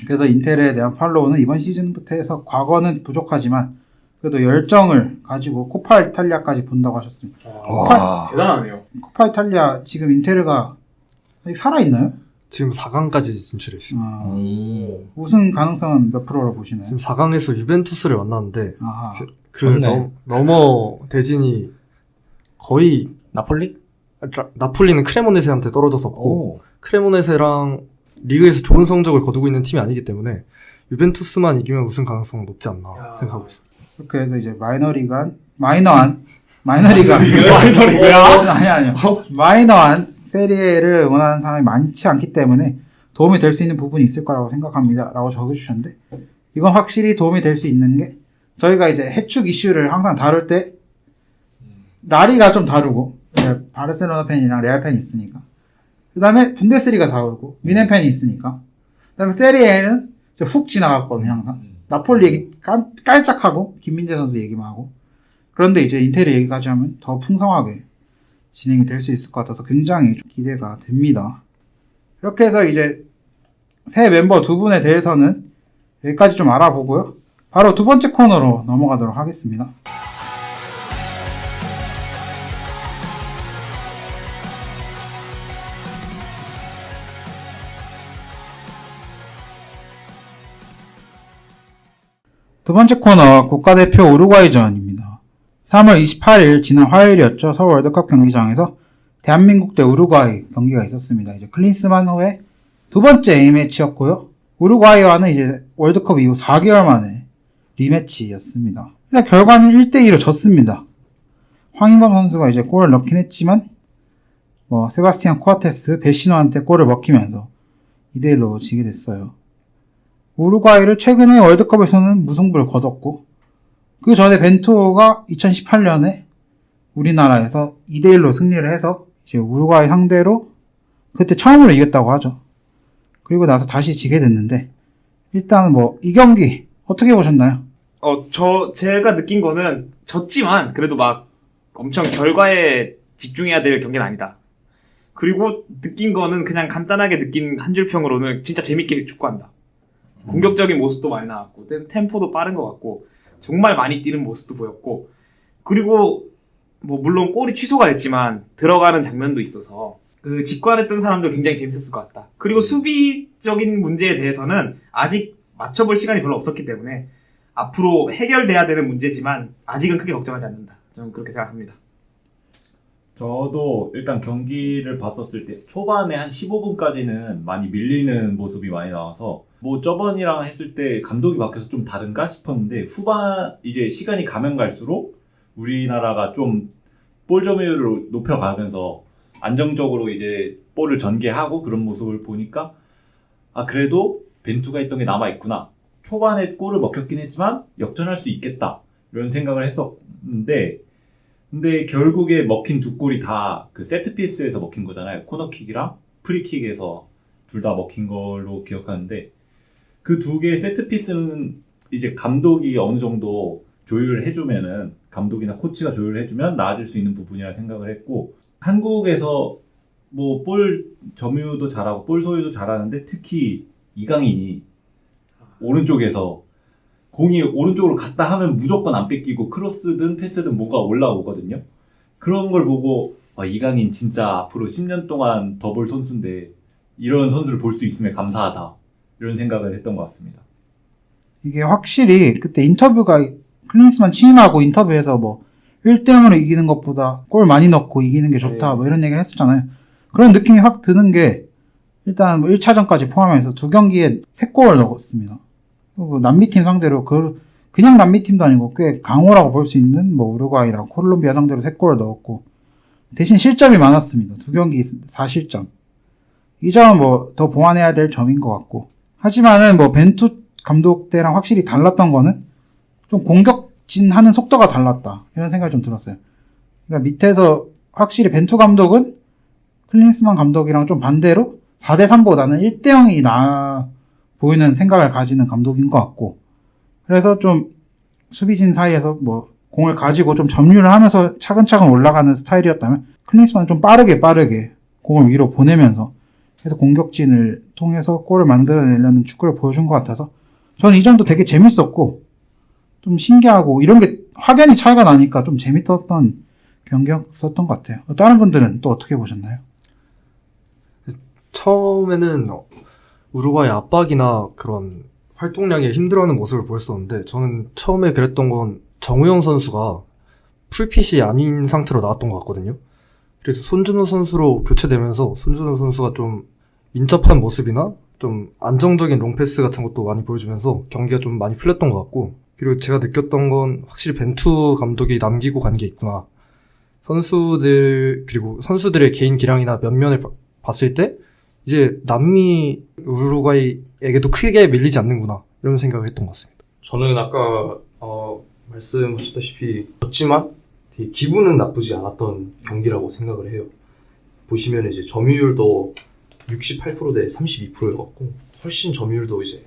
그래서 인텔에 대한 팔로우는 이번 시즌부터 해서 과거는 부족하지만 그래도 열정을 가지고 코파 이탈리아까지 본다고 하셨습니다. 와. 대단하네요. 코파 이탈리아 지금 인테르가 아직 살아있나요? 지금 4강까지 진출해 있습니다. 우승 가능성은 몇 프로로 보시나요? 지금 4강에서 유벤투스를 만났는데 아하. 그 좋네. 너머 대진이 거의 나폴리? 나폴리는 크레모네세한테 떨어졌었고 오. 크레모네세랑 리그에서 좋은 성적을 거두고 있는 팀이 아니기 때문에 유벤투스만 이기면 우승 가능성은 높지 않나 생각하고 있습니다. 그렇게 해서 이제 마이너리그야? 아니요. 마이너한 세리에를 응원하는 사람이 많지 않기 때문에 도움이 될 수 있는 부분이 있을 거라고 생각합니다. 라고 적어주셨는데, 이건 확실히 도움이 될 수 있는 게, 저희가 이제 해축 이슈를 항상 다룰 때, 라리가 좀 다루고, 바르셀로나 팬이랑 레알 팬이 있으니까. 그 다음에 분데스리가 다루고, 미넨 팬이 있으니까. 그 다음에 세리에는 훅 지나갔거든요, 항상. 나폴리 얘기 깔짝하고, 김민재 선수 얘기만 하고. 그런데 이제 인테리어 얘기까지 하면 더 풍성하게 진행이 될 수 있을 것 같아서 굉장히 기대가 됩니다. 이렇게 해서 이제 새 멤버 두 분에 대해서는 여기까지 좀 알아보고요. 바로 두 번째 코너로 넘어가도록 하겠습니다. 두 번째 코너 국가대표 우루과이전입니다. 3월 28일 지난 화요일이었죠. 서울 월드컵 경기장에서 대한민국 대 우루과이 경기가 있었습니다. 이제 클린스만 후에 두 번째 A매치였고요. 우루과이와는 이제 월드컵 이후 4개월 만에 리매치였습니다. 일단 결과는 1대2로 졌습니다. 황인범 선수가 이제 골을 넣긴 했지만 세바스티안 코아테스, 베시노한테 골을 먹히면서 2대1로 지게 됐어요. 우루과이를 최근에 월드컵에서는 무승부를 거뒀고 그 전에 벤투호가 2018년에 우리나라에서 2대1로 승리를 해서 이제 우루과이 상대로 그때 처음으로 이겼다고 하죠. 그리고 나서 다시 지게 됐는데 일단은 이 경기 어떻게 보셨나요? 제가 느낀 거는 졌지만 그래도 막 엄청 결과에 집중해야 될 경기는 아니다. 그리고 느낀 거는 그냥 간단하게 느낀 한 줄 평으로는 진짜 재밌게 축구한다. 공격적인 모습도 많이 나왔고 템포도 빠른 것 같고 정말 많이 뛰는 모습도 보였고 그리고 물론 골이 취소가 됐지만 들어가는 장면도 있어서 그 직관했던 사람도 굉장히 재밌었을 것 같다. 그리고 수비적인 문제에 대해서는 아직 맞춰볼 시간이 별로 없었기 때문에 앞으로 해결돼야 되는 문제지만 아직은 크게 걱정하지 않는다. 저는 그렇게 생각합니다. 저도 일단 경기를 봤었을 때 초반에 한 15분까지는 많이 밀리는 모습이 많이 나와서 저번이랑 했을 때 감독이 바뀌어서 좀 다른가 싶었는데 후반 이제 시간이 가면 갈수록 우리나라가 좀 볼 점유율을 높여가면서 안정적으로 이제 볼을 전개하고 그런 모습을 보니까 그래도 벤투가 있던 게 남아있구나 초반에 골을 먹혔긴 했지만 역전할 수 있겠다 이런 생각을 했었는데 근데 결국에 먹힌 두 골이 다 그 세트피스에서 먹힌 거잖아요. 코너킥이랑 프리킥에서 둘 다 먹힌 걸로 기억하는데 그 두 개의 세트피스는 이제 감독이 어느 정도 조율을 해주면은 감독이나 코치가 조율을 해주면 나아질 수 있는 부분이라 생각을 했고 한국에서 뭐 볼 점유도 잘하고 볼 소유도 잘하는데 특히 이강인이 오른쪽에서 공이 오른쪽으로 갔다 하면 무조건 안 뺏기고 크로스든 패스든 뭐가 올라오거든요. 그런 걸 보고 이강인 진짜 앞으로 10년 동안 더 볼 선수인데 이런 선수를 볼 수 있음에 감사하다 이런 생각을 했던 것 같습니다. 이게 확실히 그때 인터뷰가 클린스만 취임하고 인터뷰에서 뭐 1대0으로 이기는 것보다 골 많이 넣고 이기는 게 좋다 뭐 이런 얘기를 했었잖아요. 그런 느낌이 확 드는 게 일단 뭐 1차전까지 포함해서 두 경기에 3골을 넣었습니다. 그리고 남미팀 상대로 그냥 남미팀도 아니고 꽤 강호라고 볼 수 있는 뭐 우루과이랑 콜롬비아 상대로 3골을 넣었고 대신 실점이 많았습니다. 두 경기 4실점. 이 점은 뭐 더 보완해야 될 점인 것 같고 하지만은 뭐 벤투 감독 때랑 확실히 달랐던 거는 좀 공격진하는 속도가 달랐다 이런 생각이 좀 들었어요. 그러니까 밑에서 확실히 벤투 감독은 클린스만 감독이랑 좀 반대로 4대3보다는 1대0이 나아 보이는 생각을 가지는 감독인 것 같고 그래서 좀 수비진 사이에서 뭐 공을 가지고 좀 점유를 하면서 차근차근 올라가는 스타일이었다면 클린스만은 좀 빠르게 공을 위로 보내면서 그래서 공격진을 통해서 골을 만들어내려는 축구를 보여준 것 같아서 저는 이 점도 되게 재밌었고 좀 신기하고 이런 게 확연히 차이가 나니까 좀 재밌었던 경기였었던 것 같아요. 다른 분들은 또 어떻게 보셨나요? 처음에는 우루과이 압박이나 그런 활동량에 힘들어하는 모습을 보였었는데 저는 처음에 그랬던 건 정우영 선수가 풀핏이 아닌 상태로 나왔던 것 같거든요. 그래서 손준호 선수로 교체되면서 손준호 선수가 좀 민첩한 모습이나 좀 안정적인 롱패스 같은 것도 많이 보여주면서 경기가 좀 많이 풀렸던 것 같고 그리고 제가 느꼈던 건 확실히 벤투 감독이 남기고 간 게 있구나. 그리고 선수들의 개인 기량이나 면면을 봤을 때 이제 남미 우루과이에게도 크게 밀리지 않는구나 이런 생각을 했던 것 같습니다. 저는 아까 말씀하셨다시피 졌지만 되게 기분은 나쁘지 않았던 경기라고 생각을 해요. 보시면 이제 점유율도 68%대 32%였고 훨씬 점유율도 이제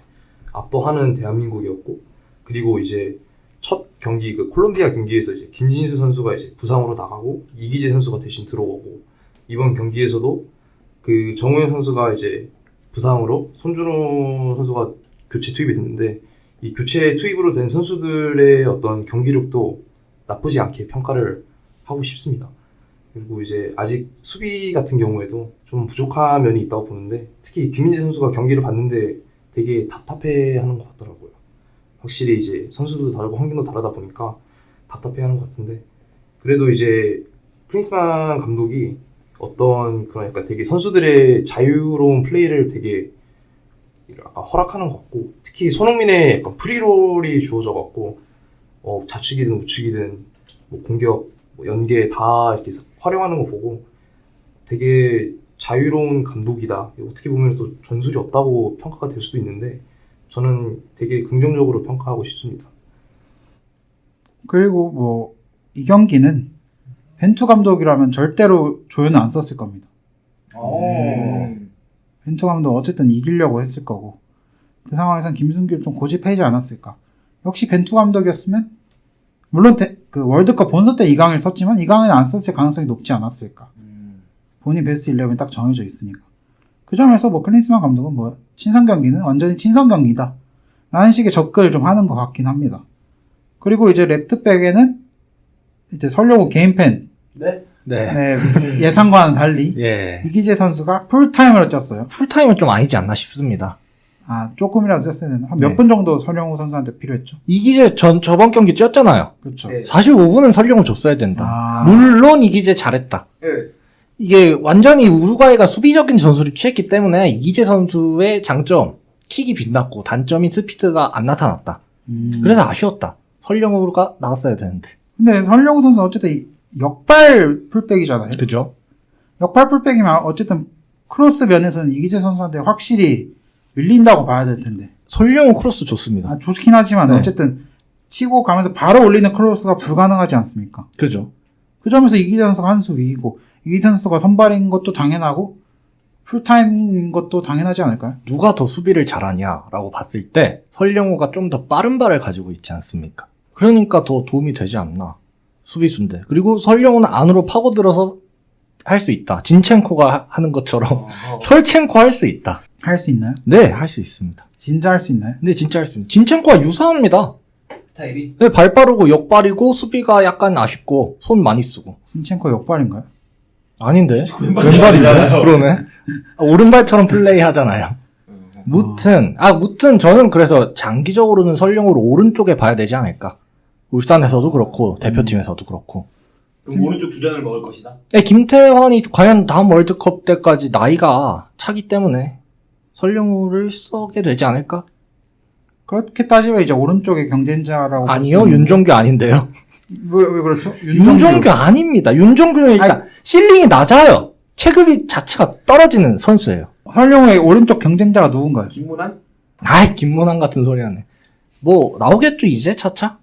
압도하는 대한민국이었고 그리고 이제 첫 경기 그 콜롬비아 경기에서 이제 김진수 선수가 이제 부상으로 나가고 이기재 선수가 대신 들어오고 이번 경기에서도 그 정우영 선수가 이제 부상으로 손준호 선수가 교체 투입이 됐는데 이 교체 투입으로 된 선수들의 어떤 경기력도 나쁘지 않게 평가를 하고 싶습니다. 그리고 이제 아직 수비 같은 경우에도 좀 부족한 면이 있다고 보는데 특히 김민재 선수가 경기를 봤는데 되게 답답해하는 것 같더라고요. 확실히 이제 선수도 다르고 환경도 다르다 보니까 답답해하는 것 같은데 그래도 이제 클린스만 감독이 어떤 그런 약간 되게 선수들의 자유로운 플레이를 되게 약간 허락하는 것 같고 특히 손흥민의 약간 프리롤이 주어져 갖고 좌측이든 우측이든 뭐 공격, 뭐 연계 다 이렇게 활용하는 거 보고 되게 자유로운 감독이다. 어떻게 보면 또 전술이 없다고 평가가 될 수도 있는데 저는 되게 긍정적으로 평가하고 싶습니다. 그리고 뭐 이 경기는 벤투 감독이라면 절대로 조연을 안 썼을 겁니다. 벤투 감독 어쨌든 이기려고 했을 거고 그 상황에선 김승규를 좀 고집하지 않았을까. 역시 벤투 감독이었으면 물론 그 월드컵 본선 때 이강인을 썼지만 이강인을 안 썼을 가능성이 높지 않았을까. 본인 베스트 11이 딱 정해져 있으니까. 그 점에서 뭐 클린스만 감독은 뭐 친선 경기는 완전히 친선 경기다 라는 식의 접근을 좀 하는 것 같긴 합니다. 그리고 이제 레프트백에는 이제 설령우 개인팬 네. 예상과는 달리 예. 이기재 선수가 풀타임으로 쪘어요. 풀타임은 좀 아니지 않나 싶습니다. 아, 조금이라도 쪘어야 되나? 한 몇 네. 분 정도 설령우 선수한테 필요했죠? 이기재 저번 경기 뛰었잖아요. 그렇죠. 네. 45분은 설령우 줬어야 된다. 아. 물론 이기재 잘했다. 네. 이게 완전히 우루과이가 수비적인 전술을 취했기 때문에 이기재 선수의 장점, 킥이 빛났고 단점인 스피드가 안 나타났다. 그래서 아쉬웠다. 설령우가 나왔어야 되는데. 근데 설령우 선수는 어쨌든 역발 풀백이잖아요. 그죠? 역발 풀백이면 어쨌든 크로스 면에서는 이기재 선수한테 확실히 밀린다고 봐야 될 텐데. 설령호 크로스 좋습니다. 아, 좋긴 하지만 네. 어쨌든 치고 가면서 바로 올리는 크로스가 불가능하지 않습니까? 그죠? 그 점에서 이기재 선수가 한 수 위이고 이기재 선수가 선발인 것도 당연하고 풀타임인 것도 당연하지 않을까요? 누가 더 수비를 잘하냐라고 봤을 때 설령호가 좀 더 빠른 발을 가지고 있지 않습니까? 그러니까 더 도움이 되지 않나. 수비수인데. 그리고 설령호는 안으로 파고들어서 할 수 있다. 진첸코가 하는 것처럼 설첸코 할 수 있다. 할 수 있나요? 네, 할 수 있습니다. 진짜 할 수 있나요? 근데 진짜 할 수 있는. 진첸코와 유사합니다. 스타일이? 네, 발 빠르고 역발이고 수비가 약간 아쉽고 손 많이 쓰고. 진첸코 역발인가요? 아닌데? 왼발인데? 그러네. 아, 오른발처럼 플레이 하잖아요. 무튼 저는 그래서 장기적으로는 설령으로 오른쪽에 봐야 되지 않을까. 울산에서도 그렇고, 대표팀에서도 그렇고. 그럼 오른쪽 주전을 먹을 것이다? 네, 김태환이 과연 다음 월드컵 때까지 나이가 차기 때문에 설령우를 써게 되지 않을까? 그렇게 따지면 이제 오른쪽의 경쟁자라고 아니요, 볼 수 있는데. 윤종규 아닌데요. 왜 그렇죠? 윤종규 아닙니다. 윤종규는 일단 실링이 낮아요. 체급이 자체가 떨어지는 선수예요. 설령우의 오른쪽 경쟁자가 누군가요? 김문환? 아이, 김문환 같은 소리 하네. 뭐, 나오겠죠, 이제, 차차?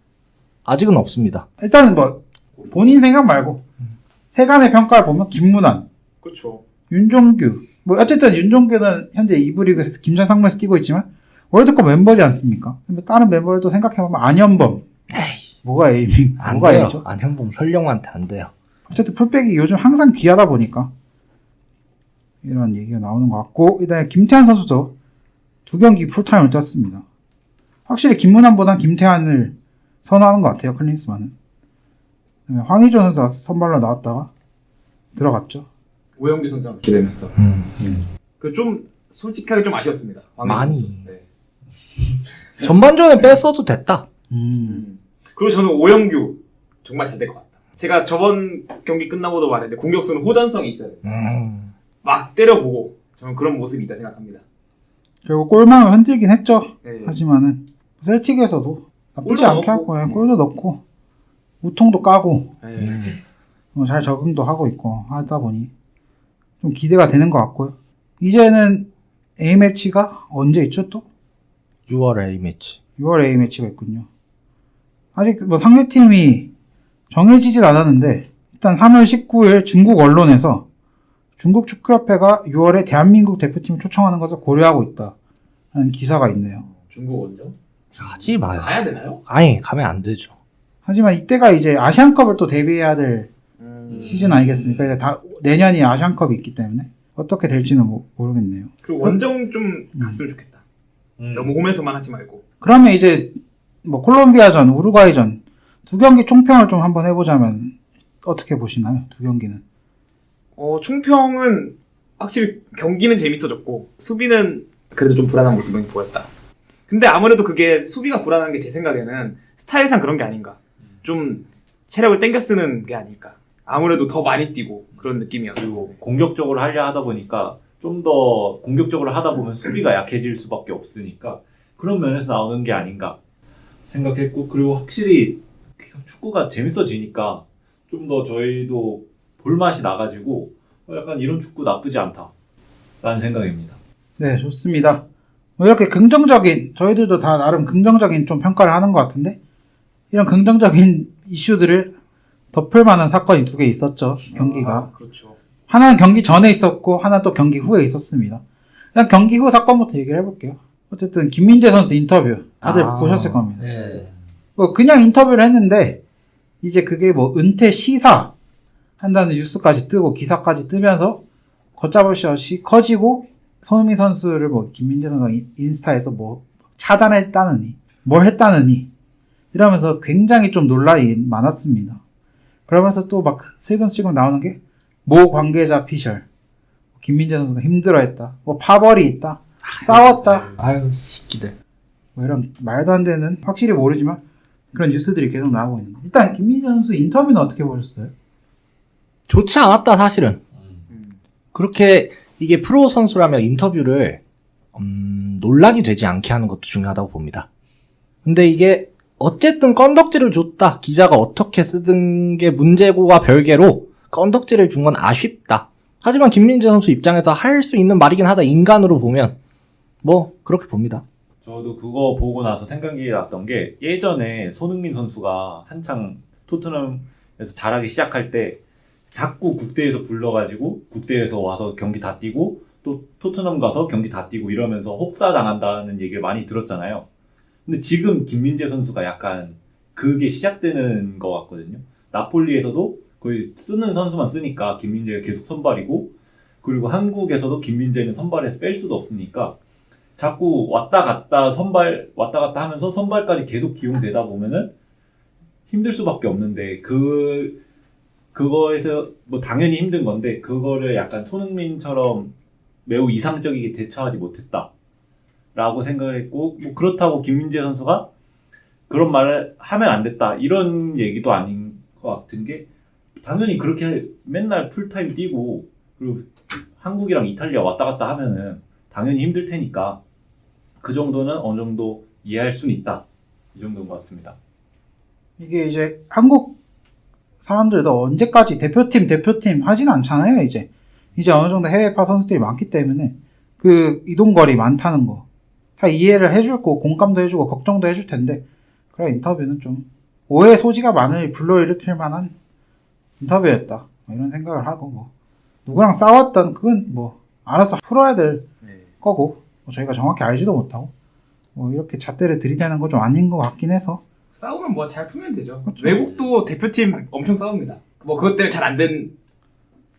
아직은 없습니다. 일단은 뭐 본인 생각 말고 세간의 평가를 보면 김문환, 그렇죠. 윤종규 뭐 어쨌든 윤종규는 현재 2부 리그에서 김천상무에서 뛰고 있지만 월드컵 멤버지 않습니까? 다른 멤버들도 생각해보면 안현범 뭐가 A입니까? 안 뭐가 돼요. A죠? 안현범 설령한테 안 돼요. 어쨌든 풀백이 요즘 항상 귀하다 보니까 이런 얘기가 나오는 것 같고 일단 김태환 선수도 2경기 풀타임을 떴습니다. 확실히 김문환보단 김태환을 선호하는 것 같아요. 클린스만은. 그다음에 황의조 선수가 선발로 나왔다가 들어갔죠. 오영규 선수랑 같이 되면서. 그 좀 솔직하게 좀 아쉬웠습니다. 많이. 선수. 네. 전반전에 뺐어도 됐다. 그리고 저는 오영규 정말 잘 될 것 같다. 제가 저번 경기 끝나고도 말했는데 공격수는 호전성이 있어야 돼. 막 때려보고 저는 그런 모습이 있다 생각합니다. 결국 골망을 흔들긴 했죠. 네. 하지만은 셀틱에서도 나쁘지 골도 않게 넣고. 하고 골도 넣고 우통도 까고 네. 잘 적응도 하고 있고 하다 보니 좀 기대가 되는 것 같고요. 이제는 A매치가 언제 있죠 또? 6월 A매치. 6월 A매치가 있군요. 아직 뭐 상대팀이 정해지진 않았는데 일단 3월 19일 중국 언론에서 중국 축구협회가 6월에 대한민국 대표팀을 초청하는 것을 고려하고 있다라는 기사가 있네요. 중국 원정? 하지 마요. 가야 되나요? 아니, 가면 안 되죠. 하지만 이때가 이제 아시안컵을 또 대비해야 될 시즌 아니겠습니까? 이제 다 내년이 아시안컵이 있기 때문에 어떻게 될지는 모르겠네요. 그 원정 좀 갔으면 좋겠다. 너무 홈에서만 하지 말고. 그러면 이제 뭐 콜롬비아전, 우루과이전 2경기 총평을 좀 한번 해보자면 어떻게 보시나요? 2경기는? 총평은 확실히 경기는 재밌어졌고 수비는 그래도 좀 불안한 모습은 보였다. 근데 아무래도 그게 수비가 불안한 게 제 생각에는 스타일상 그런 게 아닌가. 좀 체력을 땡겨 쓰는 게 아닐까. 아무래도 더 많이 뛰고 그런 느낌이었고. 그리고 공격적으로 하려 하다 보니까 좀 더 공격적으로 하다 보면 수비가 약해질 수밖에 없으니까 그런 면에서 나오는 게 아닌가 생각했고, 그리고 확실히 축구가 재밌어지니까 좀 더 저희도 볼맛이 나가지고 약간 이런 축구 나쁘지 않다라는 생각입니다. 네, 좋습니다. 뭐 이렇게 긍정적인, 저희들도 다 나름 긍정적인 좀 평가를 하는 것 같은데 이런 긍정적인 이슈들을 덮을 만한 사건이 2개 있었죠. 경기가. 그렇죠. 하나는 경기 전에 있었고 하나 또 경기 후에 있었습니다. 일단 경기 후 사건부터 얘기를 해볼게요. 어쨌든 김민재 선수 인터뷰 다들 보셨을 겁니다. 네. 뭐 그냥 인터뷰를 했는데 이제 그게 뭐 은퇴 시사 한다는 뉴스까지 뜨고 기사까지 뜨면서 걷잡을 수 커지고 손흥민 선수를 뭐 김민재 선수가 인스타에서 뭐 차단했다느니 뭘 했다느니 이러면서 굉장히 좀 논란이 많았습니다. 그러면서 또 막 슬금슬금 나오는 게 모 관계자 피셜 김민재 선수가 힘들어했다 뭐 파벌이 있다 싸웠다 아유, 새끼들. 뭐 이런 말도 안 되는 확실히 모르지만 그런 뉴스들이 계속 나오고 있는 거예요. 일단 김민재 선수 인터뷰는 어떻게 보셨어요? 좋지 않았다, 사실은. 그렇게, 이게 프로 선수라면 인터뷰를, 논란이 되지 않게 하는 것도 중요하다고 봅니다. 근데 이게, 어쨌든 건덕지를 줬다. 기자가 어떻게 쓰든 게 문제고가 별개로, 건덕지를 준 건 아쉽다. 하지만 김민재 선수 입장에서 할 수 있는 말이긴 하다. 인간으로 보면. 뭐, 그렇게 봅니다. 저도 그거 보고 나서 생각이 났던 게 예전에 손흥민 선수가 한창 토트넘에서 잘하기 시작할 때 자꾸 국대에서 불러가지고 국대에서 와서 경기 다 뛰고 또 토트넘 가서 경기 다 뛰고 이러면서 혹사당한다는 얘기를 많이 들었잖아요. 근데 지금 김민재 선수가 약간 그게 시작되는 것 같거든요. 나폴리에서도 거의 쓰는 선수만 쓰니까 김민재가 계속 선발이고 그리고 한국에서도 김민재는 선발에서 뺄 수도 없으니까 자꾸 왔다 갔다 하면서 선발까지 계속 기용되다 보면은 힘들 수밖에 없는데 그거에서 뭐 당연히 힘든 건데 그거를 약간 손흥민처럼 매우 이상적이게 대처하지 못했다라고 생각을 했고 뭐 그렇다고 김민재 선수가 그런 말을 하면 안 됐다 이런 얘기도 아닌 것 같은 게 당연히 그렇게 맨날 풀타임 뛰고 그리고 한국이랑 이탈리아 왔다 갔다 하면은 당연히 힘들 테니까 그 정도는 어느 정도 이해할 수는 있다 이 정도인 것 같습니다. 이게 이제 한국 사람들도 언제까지 대표팀 하진 않잖아요. 이제 어느 정도 해외파 선수들이 많기 때문에 그 이동거리 많다는 거 다 이해를 해줄 거고 공감도 해주고 걱정도 해줄 텐데 그래 인터뷰는 좀 오해 소지가 많을 불러일으킬 만한 인터뷰였다 뭐 이런 생각을 하고 뭐 누구랑 싸웠던 그건 뭐 알아서 풀어야 될 거고 뭐 저희가 정확히 알지도 못하고 뭐 이렇게 잣대를 들이대는 건 좀 아닌 것 같긴 해서 싸우면 뭐 잘 풀면 되죠. 그쵸. 외국도 대표팀 엄청 싸웁니다. 뭐 그것 때문에 잘 안 된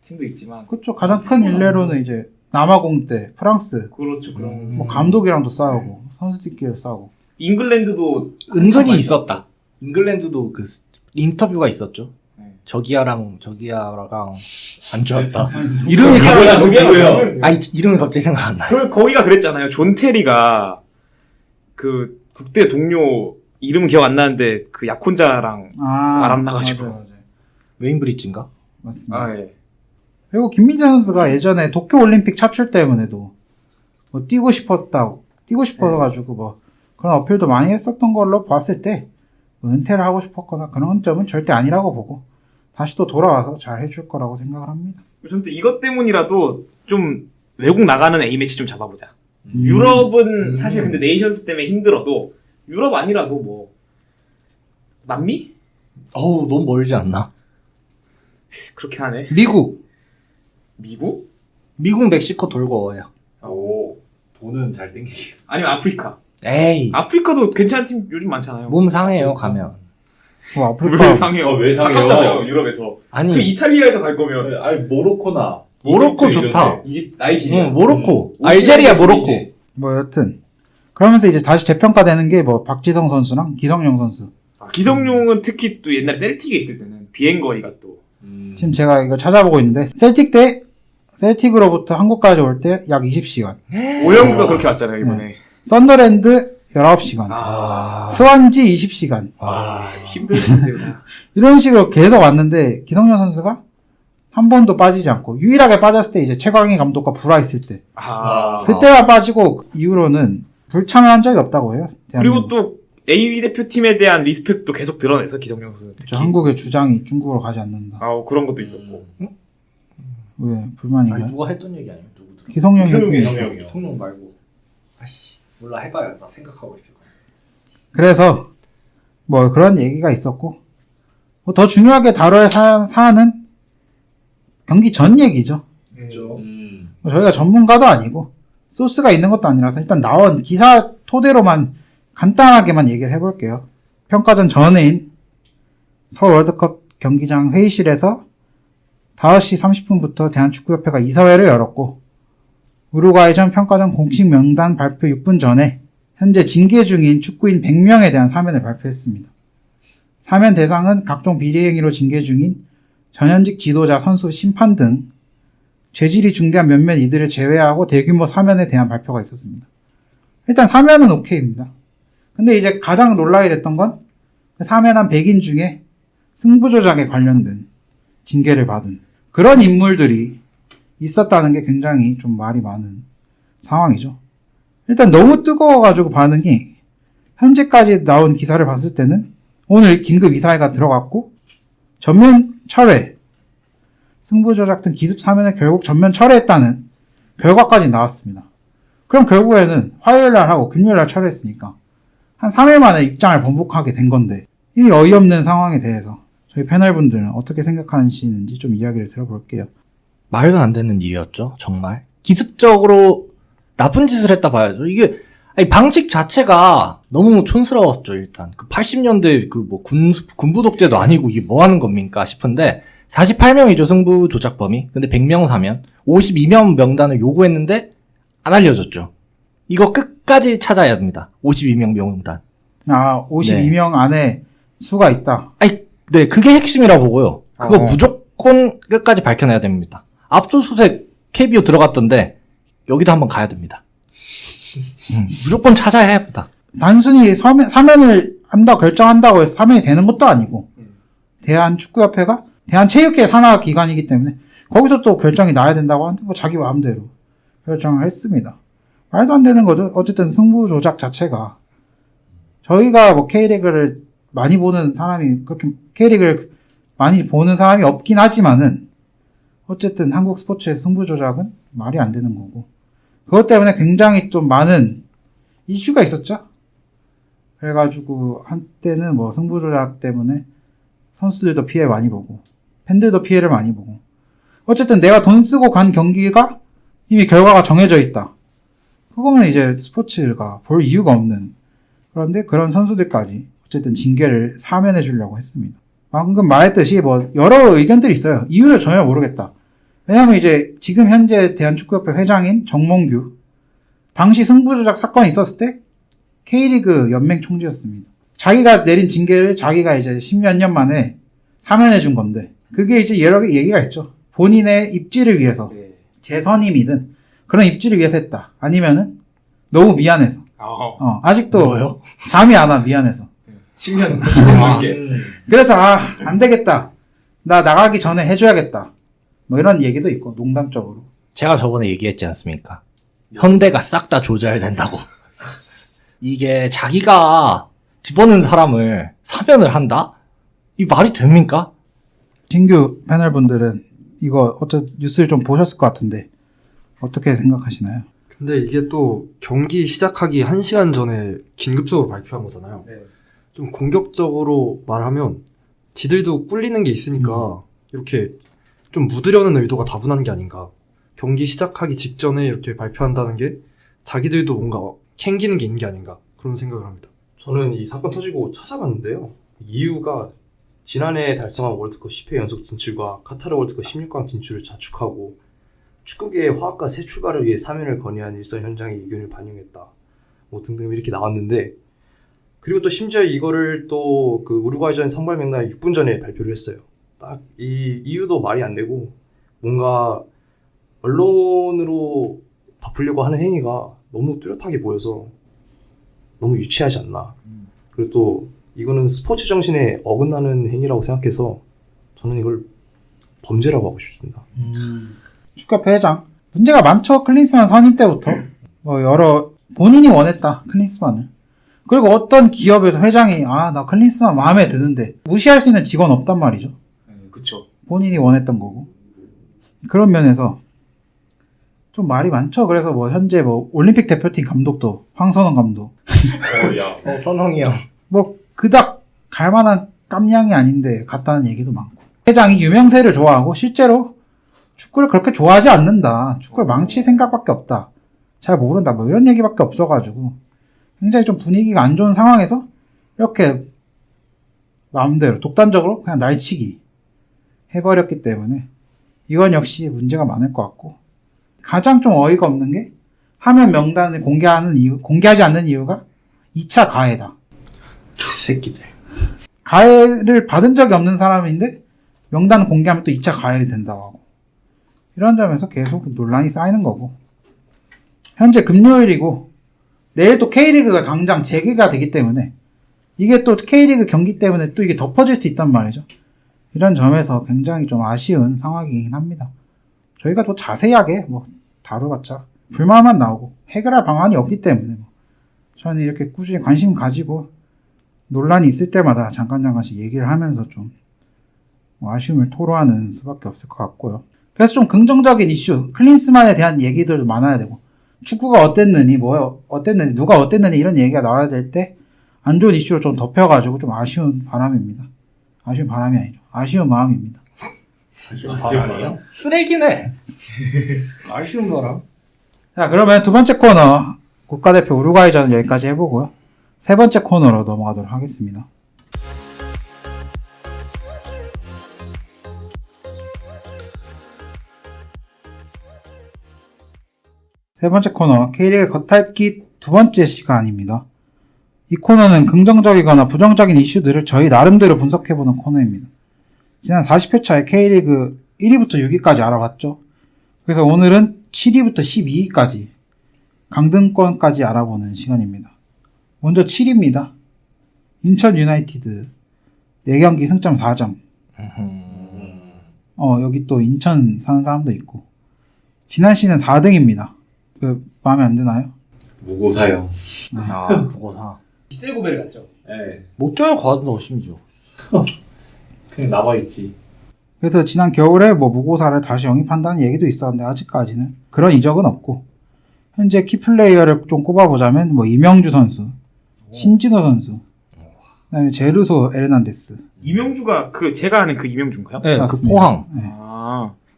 팀도 있지만. 그렇죠. 가장 큰 일례로는 이제 남아공 때 프랑스 그렇죠. 그런. 뭐 감독이랑도 싸우고 선수들끼리도 싸우고 잉글랜드도 은근히 있었다. 잉글랜드도 그 인터뷰가 있었죠. 네. 저기야랑 안 좋았다. 이름이 이름이 갑자기 생각 안 나. 거기가 그랬잖아요. 존 테리가 그 국대 동료 이름은 기억 안 나는데 그 약혼자랑 바람 나가지고. 맞아요. 웨인브리지인가? 맞습니다. 예. 그리고 김민재 선수가 예전에 도쿄올림픽 차출 때문에도 뭐 뛰고 싶어서 가지고 뭐 그런 어필도 많이 했었던 걸로 봤을 때 은퇴를 하고 싶었거나 그런 점은 절대 아니라고 보고 다시 또 돌아와서 잘 해줄 거라고 생각을 합니다. 저는 또 이것 때문이라도 좀 외국 나가는 A매치 좀 잡아보자. 유럽은 사실 근데 네이션스 때문에 힘들어도 유럽 아니라도 뭐 남미? 어우, 너무 멀지 않나? 그렇게 하네. 미국, 미국? 멕시코 돌고 와요. 오 돈은 잘 땡기고 아니면 아프리카. 에이, 아프리카도 괜찮은 팀 요즘 많잖아요. 몸 상해요, 가면. 뭐 왜 아프리카 상해요? 왜 상해요? 아깝잖아요, 유럽에서. 아니, 그 이탈리아에서 갈 거면 아니 모로코나 모로코 이집트 좋다. 이런데. 이집 나이지리아. 응, 모로코. 음. 알제리아, 오시아니아 모로코. 이제. 뭐 여튼 그러면서 이제 다시 재평가되는 게 뭐 박지성 선수랑 기성용 선수 기성용은 특히 또 옛날에 셀틱에 있을 때는 비행거리가 또. 지금 제가 이거 찾아보고 있는데 셀틱으로부터 한국까지 올 때 약 20시간 오영규가 그렇게 왔잖아요, 이번에. 썬더랜드 19시간 스완지 20시간 힘들다. 이런 식으로 계속 왔는데 기성용 선수가 한 번도 빠지지 않고 유일하게 빠졌을 때 이제 최광희 감독과 불화했을 때 그때만 빠지고 이후로는 불참을 한 적이 없다고 해요. 그리고 또 A 대표팀에 대한 리스펙도 계속 드러내서 기성용 선수는 특히. 그렇죠. 한국의 주장이 중국으로 가지 않는다. 그런 것도 있었고. 왜 불만인가요? 아니, 누가 했던 얘기 아니에요? 누구? 기성용이 기성용이요. 성룡 말고. 아씨, 몰라, 해봐야겠다. 생각하고 있을 거야. 그래서 뭐 그런 얘기가 있었고 뭐더 중요하게 다뤄야 할 사안은 경기 전 얘기죠. 그렇죠. 뭐 저희가 전문가도 아니고 소스가 있는 것도 아니라서 일단 나온 기사 토대로만 간단하게만 얘기를 해볼게요. 평가전 전에인 서울 월드컵 경기장 회의실에서 5시 30분부터 대한축구협회가 이사회를 열었고 우루과이전 평가전 공식 명단 발표 6분 전에 현재 징계 중인 축구인 100명에 대한 사면을 발표했습니다. 사면 대상은 각종 비리 행위로 징계 중인 전현직 지도자, 선수, 심판 등 죄질이 중대한 몇몇 이들을 제외하고 대규모 사면에 대한 발표가 있었습니다. 일단 사면은 오케이입니다. 근데 이제 가장 논란이 됐던 건 사면한 100인 중에 승부조작에 관련된 징계를 받은 그런 인물들이 있었다는 게 굉장히 좀 말이 많은 상황이죠. 일단 너무 뜨거워가지고 반응이 현재까지 나온 기사를 봤을 때는 오늘 긴급 이사회가 들어갔고 전면 철회, 승부조작 등 기습 사면을 결국 전면 철회했다는 결과까지 나왔습니다. 그럼 결국에는 화요일날 하고 금요일날 철회했으니까 한 3일 만에 입장을 번복하게 된 건데 이 어이없는 상황에 대해서 저희 패널분들은 어떻게 생각하시는지 좀 이야기를 들어볼게요. 말도 안 되는 일이었죠, 정말. 기습적으로 나쁜 짓을 했다 봐야죠. 이게, 아니, 방식 자체가 너무 촌스러웠죠, 일단. 그 80년대 군부 독재도 아니고 이게 뭐 하는 겁니까 싶은데, 48명이죠, 승부 조작 범위. 근데 100명 사면 52명 명단을 요구했는데, 안 알려줬죠. 이거 끝까지 찾아야 됩니다. 52명 명단. 52명 안에 수가 있다. 아니, 네, 그게 핵심이라 보고요. 그거 어. 무조건 끝까지 밝혀내야 됩니다. 압수수색 KBO 들어갔던데 여기도 한번 가야 됩니다. 무조건 찾아야 합니다. 단순히 사면을 한다 결정한다고 해서 사면이 되는 것도 아니고 대한축구협회가 대한체육회 산하 기관이기 때문에 거기서 또 결정이 나야 된다고 하는데 뭐 자기 마음대로 결정을 했습니다. 말도 안 되는 거죠. 어쨌든 승부 조작 자체가 저희가 뭐 K리그를 많이 보는 사람이 그렇게 K리그를 많이 보는 사람이 없긴 하지만은 어쨌든 한국 스포츠의 승부 조작은 말이 안 되는 거고 그것 때문에 굉장히 좀 많은 이슈가 있었죠. 그래가지고 한때는 뭐 승부 조작 때문에 선수들도 피해 많이 보고 팬들도 피해를 많이 보고 어쨌든 내가 돈 쓰고 간 경기가 이미 결과가 정해져 있다. 그거면 이제 스포츠가 볼 이유가 없는 그런데 그런 선수들까지 어쨌든 징계를 사면해 주려고 했습니다. 방금 말했듯이 뭐 여러 의견들이 있어요. 이유를 전혀 모르겠다. 왜냐면 이제 지금 현재 대한축구협회 회장인 정몽규 당시 승부조작 사건이 있었을 때 K리그 연맹 총재였습니다. 자기가 내린 징계를 자기가 이제 10몇 년 만에 사면해 준 건데 그게 이제 여러 개 얘기가 있죠. 본인의 입지를 위해서 제 선임이든 그런 입지를 위해서 했다. 아니면은 너무 미안해서 아직도 뭐요? 잠이 안 와 미안해서 10년 넘게. 그래서 안 되겠다. 나 나가기 전에 해줘야겠다. 뭐 이런 얘기도 있고 농담적으로. 제가 저번에 얘기했지 않습니까? 현대가 싹 다 조져야 된다고. 이게 자기가 집어넣은 사람을 사면을 한다? 이 말이 됩니까? 신규 패널분들은 이거 뉴스를 좀 보셨을 것 같은데 어떻게 생각하시나요? 근데 이게 또 경기 시작하기 1시간 전에 긴급적으로 발표한 거잖아요. 네. 좀 공격적으로 말하면 지들도 꿀리는 게 있으니까 이렇게 좀 묻으려는 의도가 다분한 게 아닌가. 경기 시작하기 직전에 이렇게 발표한다는 게 자기들도 뭔가 캥기는 게 있는 게 아닌가. 그런 생각을 합니다. 저는 이 사건 터지고 찾아봤는데요. 이유가 지난해 달성한 월드컵 10회 연속 진출과 카타르 월드컵 16강 진출을 자축하고 축구계의 화합과 새 출발을 위해 사면을 건의한 일선 현장의 의견을 반영했다. 뭐 등등 이렇게 나왔는데 그리고 또 심지어 이거를 또 그 우루과이전 선발 명단 6분 전에 발표를 했어요. 딱 이 이유도 말이 안 되고 뭔가 언론으로 덮으려고 하는 행위가 너무 뚜렷하게 보여서 너무 유치하지 않나. 그리고 또 이거는 스포츠 정신에 어긋나는 행위라고 생각해서 저는 이걸 범죄라고 하고 싶습니다. 축구협회 회장 문제가 많죠. 클린스만 선임 때부터 뭐 여러 본인이 원했다 클린스만을. 그리고 어떤 기업에서 회장이 나 클린스만 마음에 드는데 무시할 수 있는 직원 없단 말이죠. 그쵸. 본인이 원했던 거고 그런 면에서 좀 말이 많죠. 그래서 뭐 현재 뭐 올림픽 대표팀 감독도 황선홍 감독 선홍이 형. 뭐 그닥 갈만한 깜냥이 아닌데 갔다는 얘기도 많고 회장이 유명세를 좋아하고 실제로 축구를 그렇게 좋아하지 않는다. 축구를 망칠 생각밖에 없다. 잘 모른다. 뭐 이런 얘기밖에 없어가지고 굉장히 좀 분위기가 안 좋은 상황에서 이렇게 마음대로 독단적으로 그냥 날치기 해버렸기 때문에 이건 역시 문제가 많을 것 같고 가장 좀 어이가 없는 게 사면 명단을 공개하지 않는 이유가 2차 가해다. 개새끼들. 가해를 받은 적이 없는 사람인데 명단을 공개하면 또 2차 가해를 된다고 하고 이런 점에서 계속 논란이 쌓이는 거고 현재 금요일이고 내일 또 K리그가 당장 재개가 되기 때문에 이게 또 K리그 경기 때문에 또 이게 덮어질 수 있단 말이죠. 이런 점에서 굉장히 좀 아쉬운 상황이긴 합니다. 저희가 또 자세하게 뭐 다뤄봤자 불만만 나오고 해결할 방안이 없기 때문에 저는 이렇게 꾸준히 관심 가지고 논란이 있을 때마다 잠깐씩 얘기를 하면서 좀 아쉬움을 토로하는 수밖에 없을 것 같고요. 그래서 좀 긍정적인 이슈, 클린스만에 대한 얘기들도 많아야 되고 축구가 어땠느니, 어땠느니, 누가 어땠느니 이런 얘기가 나와야 될 때 안 좋은 이슈로 좀 덮여가지고 좀 아쉬운 바람입니다. 아쉬운 바람이 아니죠. 아쉬운 마음입니다. 쓰레기네. 아쉬운 거랑. 자, 그러면 두 번째 코너, 국가대표 우루과이전 여기까지 해보고요. 세 번째 코너로 넘어가도록 하겠습니다. 세 번째 코너, K리그 겉핥기 두 번째 시간입니다. 이 코너는 긍정적이거나 부정적인 이슈들을 저희 나름대로 분석해보는 코너입니다. 지난 40회차에 K리그 1위부터 6위까지 알아봤죠. 그래서 오늘은 7위부터 12위까지 강등권까지 알아보는 시간입니다. 먼저 7위입니다. 인천 유나이티드 4경기 승점 4점. 여기 또 인천 사는 사람도 있고. 지난 시즌 4등입니다. 마음에 안 드나요? 무고사요. 그거사. 비셀고베를 갔죠. 네. 못되어 과도 심지어. 그냥 남아있지. 그래서 지난 겨울에 무고사를 다시 영입한다는 얘기도 있었는데 아직까지는 그런 이적은 없고, 현재 키플레이어를 좀 꼽아보자면 이명주 선수, 신진호 선수, 그다음에 제르소 에르난데스. 이명주가 제가 아는 그 이명주인가요? 네, 그 맞습니다. 포항. 네.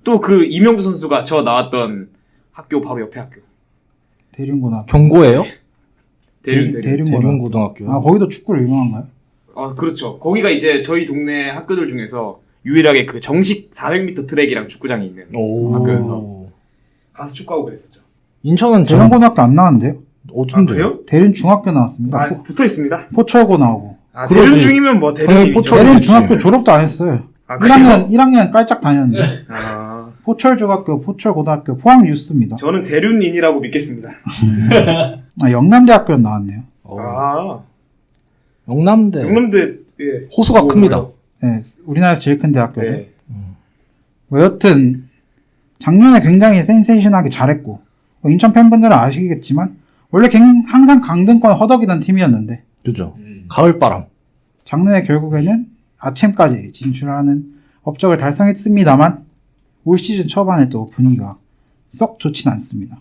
또 그 이명주 선수가 저 나왔던 학교 바로 옆에 학교. 대륜고등학교. 경고예요? 대륜. 대륜고등학교. 거기도 축구로 유명한가요? 그렇죠. 거기가 이제 저희 동네 학교들 중에서 유일하게 그 정식 400m 트랙이랑 축구장이 있는 오. 학교에서 가서 축구하고 그랬었죠. 인천은 대륜고등학교 안 나왔는데요? 어쩐데? 그래요? 대륜 중학교 나왔습니다. 붙어 있습니다. 포철고 나오고. 그러지. 대륜 중이면 뭐 대륜이죠. 대륜 중학교 졸업도 안 했어요. 그래요? 1학년 깔짝 다녔는데. 포철 중학교, 포철 고등학교, 포항 유스입니다. 저는 대륜인이라고 믿겠습니다. 영남대학교 나왔네요. 영남대. 영남대 예. 호수가 큽니다. 네, 우리나라에서 제일 큰 대학교죠. 네. 여튼 작년에 굉장히 센세이션하게 잘했고, 인천 팬분들은 아시겠지만 원래 항상 강등권 허덕이던 팀이었는데 그죠. 가을바람. 작년에 결국에는 아챔까지 진출하는 업적을 달성했습니다만 올 시즌 초반에 또 분위기가 썩 좋진 않습니다.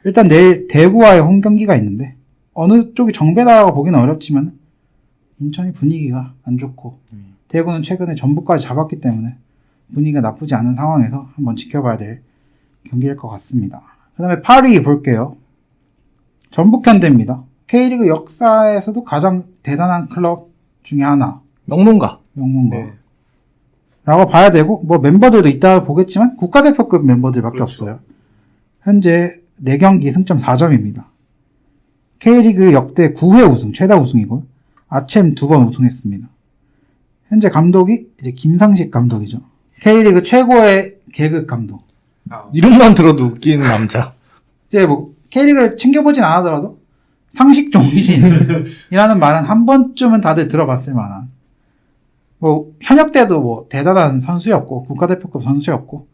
일단 내일 대구와의 홈 경기가 있는데 어느 쪽이 정배다라고 보기는 어렵지만 인천이 분위기가 안 좋고 대구는 최근에 전북까지 잡았기 때문에 분위기가 나쁘지 않은 상황에서 한번 지켜봐야 될 경기일 것 같습니다. 그 다음에 8위 볼게요. 전북현대입니다. K리그 역사에서도 가장 대단한 클럽 중에 하나. 명문가. 네. 라고 봐야 되고, 멤버들도 이따 보겠지만, 국가대표급 멤버들밖에 그렇죠. 없어요. 현재 4경기 승점 4점입니다. K리그 역대 9회 우승, 최다 우승이고, 아챔 2번 우승했습니다. 현재 감독이 이제 김상식 감독이죠. K리그 최고의 계급 감독. 이름만 들어도 웃기는 남자. 이제 K리그를 챙겨보진 않아더라도, 상식 종신이라는 말은 한 번쯤은 다들 들어봤을 만한. 현역 때도 대단한 선수였고, 국가대표급 선수였고,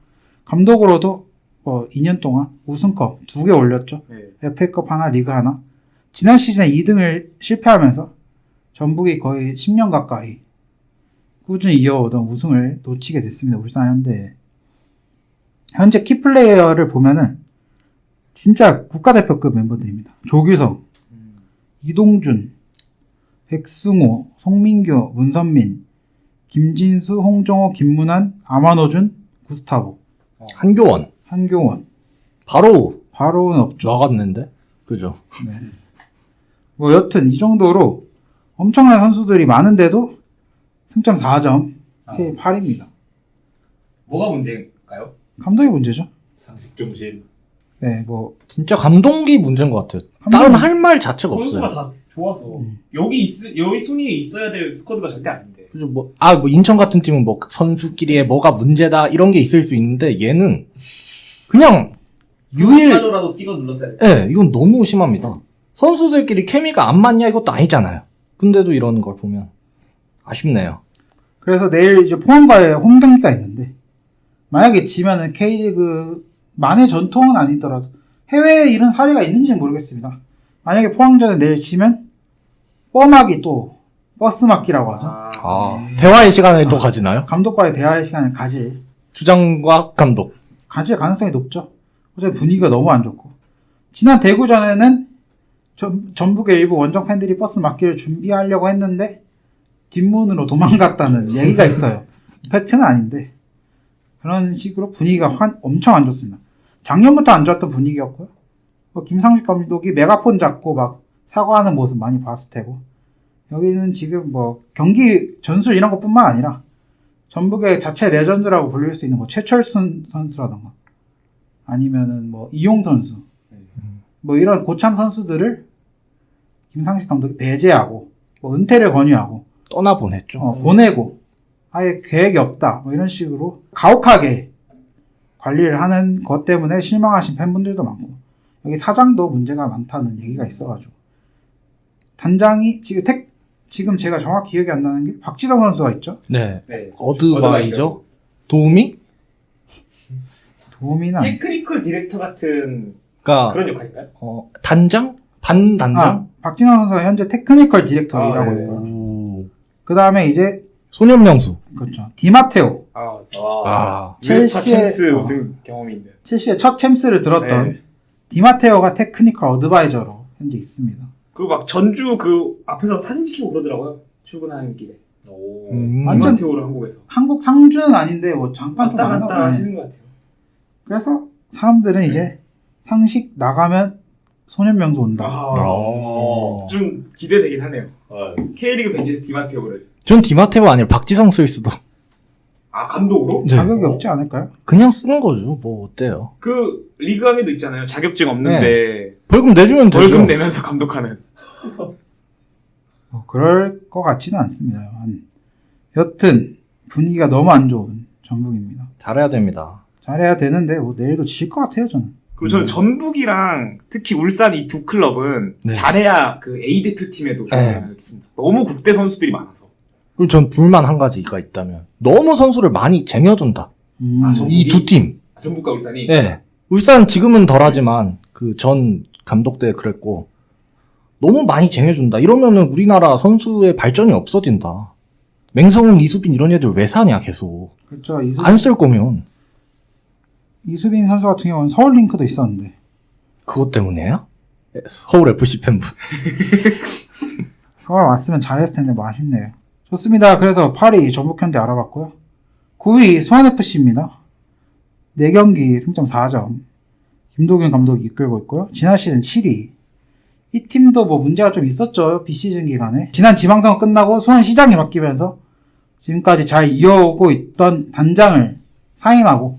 감독으로도 2년 동안 우승컵 2개 올렸죠. 네. FA컵 하나, 리그 하나. 지난 시즌에 2등을 실패하면서 전북이 거의 10년 가까이 꾸준히 이어오던 우승을 놓치게 됐습니다. 울산 현대. 현재 키플레이어를 보면은 진짜 국가대표급 멤버들입니다. 조규성, 이동준, 백승호, 송민규, 문선민, 김진수, 홍정호, 김문환, 아마노준, 구스타보, 한교원. 한교원. 바로는 없죠. 나갔는데? 그죠. 네. 여튼 이 정도로 엄청난 선수들이 많은데도 승점 4점, K8입니다. 뭐가 문제일까요? 감독이 문제죠. 상식 중심. 네, 진짜 감독이 문제인 것 같아요. 다른 할 말 자체가 없어요. 선수가 다 좋아서 여기 순위에 있어야 될 스쿼드가 절대 아닌데. 그죠. 인천 같은 팀은 선수끼리의 뭐가 문제다 이런 게 있을 수 있는데 얘는 그냥 유일라도 찍어 눌렀어야 돼. 네, 이건 너무 심합니다. 선수들끼리 케미가 안 맞냐 이것도 아니잖아요. 근데도 이러는 걸 보면 아쉽네요. 그래서 내일 이제 포항과의 홈 경기가 있는데 만약에 지면은 K리그만의 전통은 아니더라도 해외에 이런 사례가 있는지는 모르겠습니다. 만약에 포항전에 내일 지면 뻔하기 또 버스 맞기라고 하죠. 대화의 시간을 또 가지나요? 감독과의 대화의 시간을 가질 주장과 감독. 가능성이 높죠. 어차피 분위기가 너무 안 좋고 지난 대구전에는 전북의 일부 원정 팬들이 버스 막기를 준비하려고 했는데 뒷문으로 도망갔다는 얘기가 있어요. 팩트는 아닌데 그런 식으로 분위기가 엄청 안 좋습니다. 작년부터 안 좋았던 분위기였고요. 김상식 감독이 메가폰 잡고 막 사과하는 모습 많이 봤을 테고 여기는 지금 뭐 경기 전술 이런 것뿐만 아니라 전북의 자체 레전드라고 불릴 수 있는 뭐 최철순 선수라던가 아니면은 뭐 이용 선수 뭐 이런 고참 선수들을 김상식 감독이 배제하고 뭐 은퇴를 권유하고 떠나보냈죠. 보내고 아예 계획이 없다 뭐 이런 식으로 가혹하게 관리를 하는 것 때문에 실망하신 팬분들도 많고 여기 사장도 문제가 많다는 얘기가 있어가지고 단장이 지금 제가 정확히 기억이 안 나는 게 박지성 선수가 있죠. 네. 네. 어드바이저? 도우미? 도움이나 테크니컬 디렉터 같은 그러니까 그런 역할인가요? 단장? 반단장? 박진호 선수가 현재 테크니컬 디렉터라고 네. 있고요. 오. 그 다음에 이제 소년명수. 그렇죠. 디마테오 첼시의 첼시의 챔스 우승 경험이 있는. 첼시의 첫 챔스를 들었던 네. 디마테오가 테크니컬 어드바이저로 현재 있습니다. 그리고 막 전주 그 앞에서 사진 찍히고 그러더라고요. 출근하는 길에. 완전 디마테오를 한국에서. 한국 상주는 아닌데 뭐 잠깐 좀 왔다 만나고 갔다 하시는 것 같아요. 그래서 사람들은 이제 상식 나가면 소년명수 온다. 좀 기대되긴 하네요. K리그 벤치에서 디마테오를. 전 디마테오 아니라 박지성 쓸 수도. 감독으로? 네. 자격이 없지 않을까요? 그냥 쓰는 거죠. 뭐 어때요? 그 리그왕에도 있잖아요. 자격증 없는데 벌금 내주면 되죠. 벌금 내면서 감독하는. 그럴 것 같지는 않습니다. 여튼 분위기가 너무 안 좋은 전북입니다. 잘해야 됩니다. 잘해야 되는데 뭐 내일도 질 것 같아요 저는. 그리고 저는 전북이랑 특히 울산 이 두 클럽은 네. 잘해야 그 A 대표팀에도 좋아요. 너무 국대 선수들이 많아서. 그리고 전 불만 한 가지가 있다면 너무 선수를 많이 쟁여준다. 전북이? 이 두 팀. 전북과 울산이. 네. 울산 지금은 덜하지만 그 전 감독 때 그랬고 너무 많이 쟁여준다. 이러면은 우리나라 선수의 발전이 없어진다. 맹성훈, 이수빈 이런 애들 왜 사냐 계속. 그렇죠. 안 쓸 거면 이수빈 선수 같은 경우는 서울 링크도 있었는데 그것 때문에요? 서울 FC 팬분. 서울 왔으면 잘했을 텐데 뭐 아쉽네요. 좋습니다. 그래서 8위 전북 현대 알아봤고요. 9위 수원FC입니다. 4경기 승점 4점. 김도균 감독이 이끌고 있고요. 지난 시즌 7위. 이 팀도 뭐 문제가 좀 있었죠. 비시즌 기간에. 지난 지망선 끝나고 수원 시장이 바뀌면서 지금까지 잘 이어오고 있던 단장을 사임하고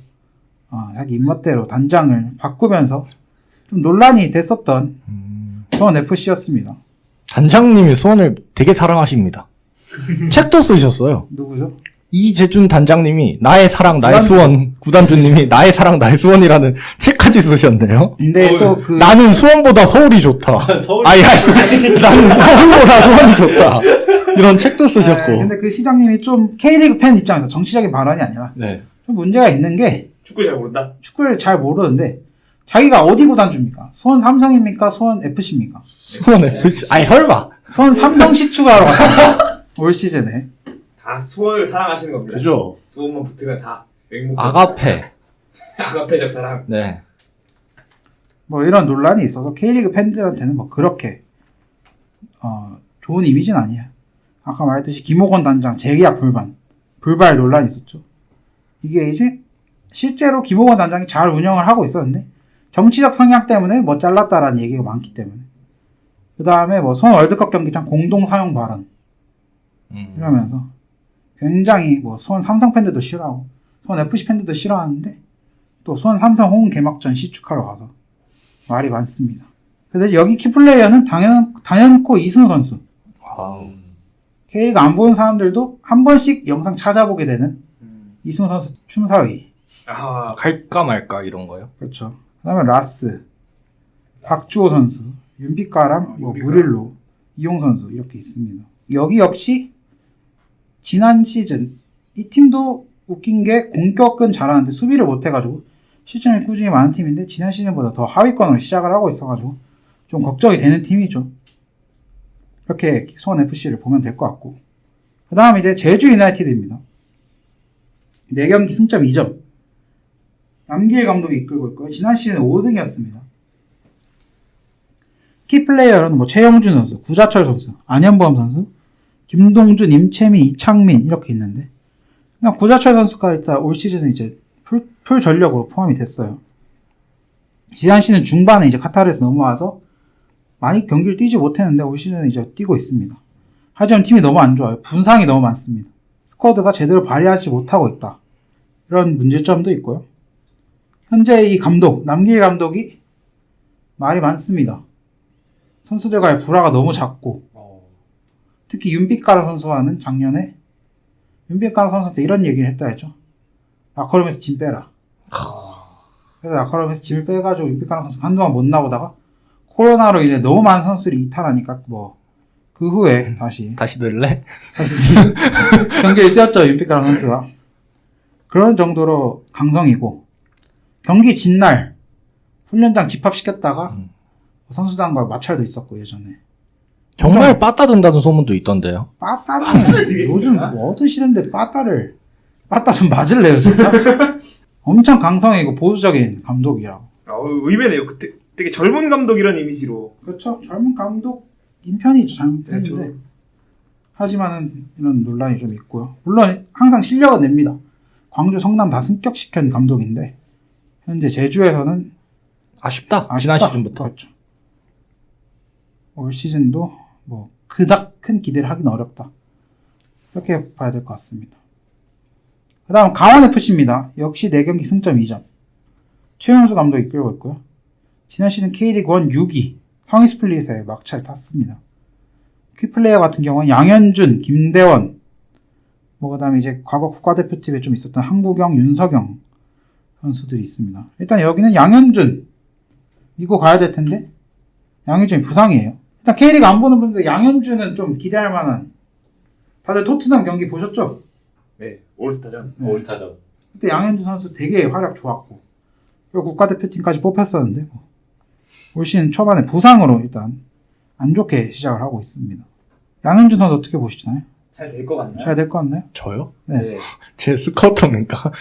자기 입맛대로 단장을 바꾸면서 좀 논란이 됐었던 수원FC였습니다. 단장님이 수원을 되게 사랑하십니다. 책도 쓰셨어요. 누구죠? 이재준 단장님이 나의 사랑 나의 수원, 구단주님이 나의 사랑 나의 수원이라는 책까지 쓰셨네요. 근데 또 나는 수원보다 서울이 좋다. 서울 아니, 나는 서울보다 수원이 좋다. 이런 책도 쓰셨고. 근데 그 시장님이 좀 K리그 팬 입장에서 정치적인 발언이 아니라 네. 좀 문제가 있는 게 축구 잘 모른다. 축구를 잘 모르는데 자기가 어디 구단주입니까? 수원 삼성입니까? 수원 FC입니까? 수원 FC. 아니, 설마. 수원 삼성 시추가하러 갔습니다. 올 시즌에. 다 수원을 사랑하시는 겁니다. 그죠? 수원만 붙으면 다 맹목. 아가페. 아가페적 사랑. 네. 뭐 이런 논란이 있어서 K리그 팬들한테는 뭐 그렇게 좋은 이미지는 아니에요. 아까 말했듯이 김호건 단장 재계약 불발 논란이 있었죠. 이게 이제 실제로 김호건 단장이 잘 운영을 하고 있었는데 정치적 성향 때문에 뭐 잘랐다라는 얘기가 많기 때문에 그 다음에 뭐 수원 월드컵 경기장 공동 사용 발언 이러면서 굉장히 뭐 수원 삼성 팬들도 싫어하고 수원 FC 팬들도 싫어하는데 또 수원 삼성 홈 개막전 시축하러 가서 말이 많습니다. 근데 여기 키플레이어는 단연코 이승우 선수. K리그 안 보는 사람들도 한 번씩 영상 찾아보게 되는 이승우 선수 춤사위. 갈까 말까 이런 거요? 그렇죠. 그 다음에 라스, 박주호 선수, 윤빛가람, 뭐 무릴로, 이용 선수 이렇게 있습니다. 여기 역시 지난 시즌 이 팀도 웃긴 게 공격은 잘하는데 수비를 못해가지고 실점이 꾸준히 많은 팀인데 지난 시즌보다 더 하위권으로 시작을 하고 있어가지고 좀 걱정이 되는 팀이죠. 이렇게 수원FC를 보면 될 것 같고 그 다음 이제 제주 유나이티드입니다. 4경기 승점 2점 남길 감독이 이끌고 있고요. 지난 시즌 5승이었습니다. 키플레이어로는 뭐 최영준 선수, 구자철 선수, 안현범 선수, 김동준, 임채미, 이창민 이렇게 있는데 그냥 구자철 선수가 일단 올 시즌은 이제 풀 전력으로 포함이 됐어요. 지난 시즌 중반에 이제 카타르에서 넘어와서 많이 경기를 뛰지 못했는데 올 시즌은 이제 뛰고 있습니다. 하지만 팀이 너무 안 좋아요. 분상이 너무 많습니다. 스쿼드가 제대로 발휘하지 못하고 있다. 이런 문제점도 있고요. 현재 이 감독, 남길 감독이 말이 많습니다. 선수들과의 불화가 너무 작고 특히 윤빛가루 선수와는 작년에 윤빛가루 선수한테 이런 얘기를 했다 했죠. 라커룸에서 짐 빼라. 그래서 라커룸에서 짐을 빼가지고 윤빛가루 선수 한동안 못 나오다가 코로나로 인해 너무 많은 선수들이 이탈하니까 뭐 그 후에 다시 늘래? 경기를 뛰었죠. 윤빛가루 선수가. 그런 정도로 강성이고 경기 진날 훈련장 집합시켰다가 선수단과 마찰도 있었고 예전에. 정말 빠따든다는 소문도 있던데요. 빠따는 요즘 뭐 어떤 시대인데 빠따 좀 맞을래요 진짜? 엄청 강성이고 보수적인 감독이라고. 의외네요. 그때 되게 젊은 감독이라는 이미지로. 그렇죠. 젊은 감독 인편이죠. 젊은 편인데 하지만은 이런 논란이 좀 있고요. 물론 항상 실력은 냅니다. 광주 성남 다 승격시킨 감독인데 현재 제주에서는 아쉽다. 지난 시즌부터. 그렇죠. 올 시즌도 뭐 그닥 큰 기대를 하기는 어렵다. 이렇게 봐야 될 것 같습니다. 그 다음 강원FC입니다. 역시 4경기 승점 2점. 최용수 감독이 이끌고 있고요. 지난 시즌 K리그 1 6위 성희 스플릿에 막차를 탔습니다. 키플레이어 같은 경우는 양현준, 김대원, 뭐 그 다음에 이제 과거 국가대표팀에 좀 있었던 한국영, 윤석영 선수들이 있습니다. 일단 여기는 양현준 믿고 가야 될 텐데 양현준이 부상이에요. 일단 K리그 안 보는 분들 양현준은 좀 기대할 만한. 다들 토트넘 경기 보셨죠? 네, 올스타전. 올타전. 그때 양현준 선수 되게 활약 좋았고 그리고 국가대표팀까지 뽑혔었는데 올 시즌 초반에 부상으로 일단 안 좋게 시작을 하고 있습니다. 양현준 선수 어떻게 보시나요? 잘 될 것 같나요? 잘 될 것 같나요? 저요? 네. 제 스쿼터인가?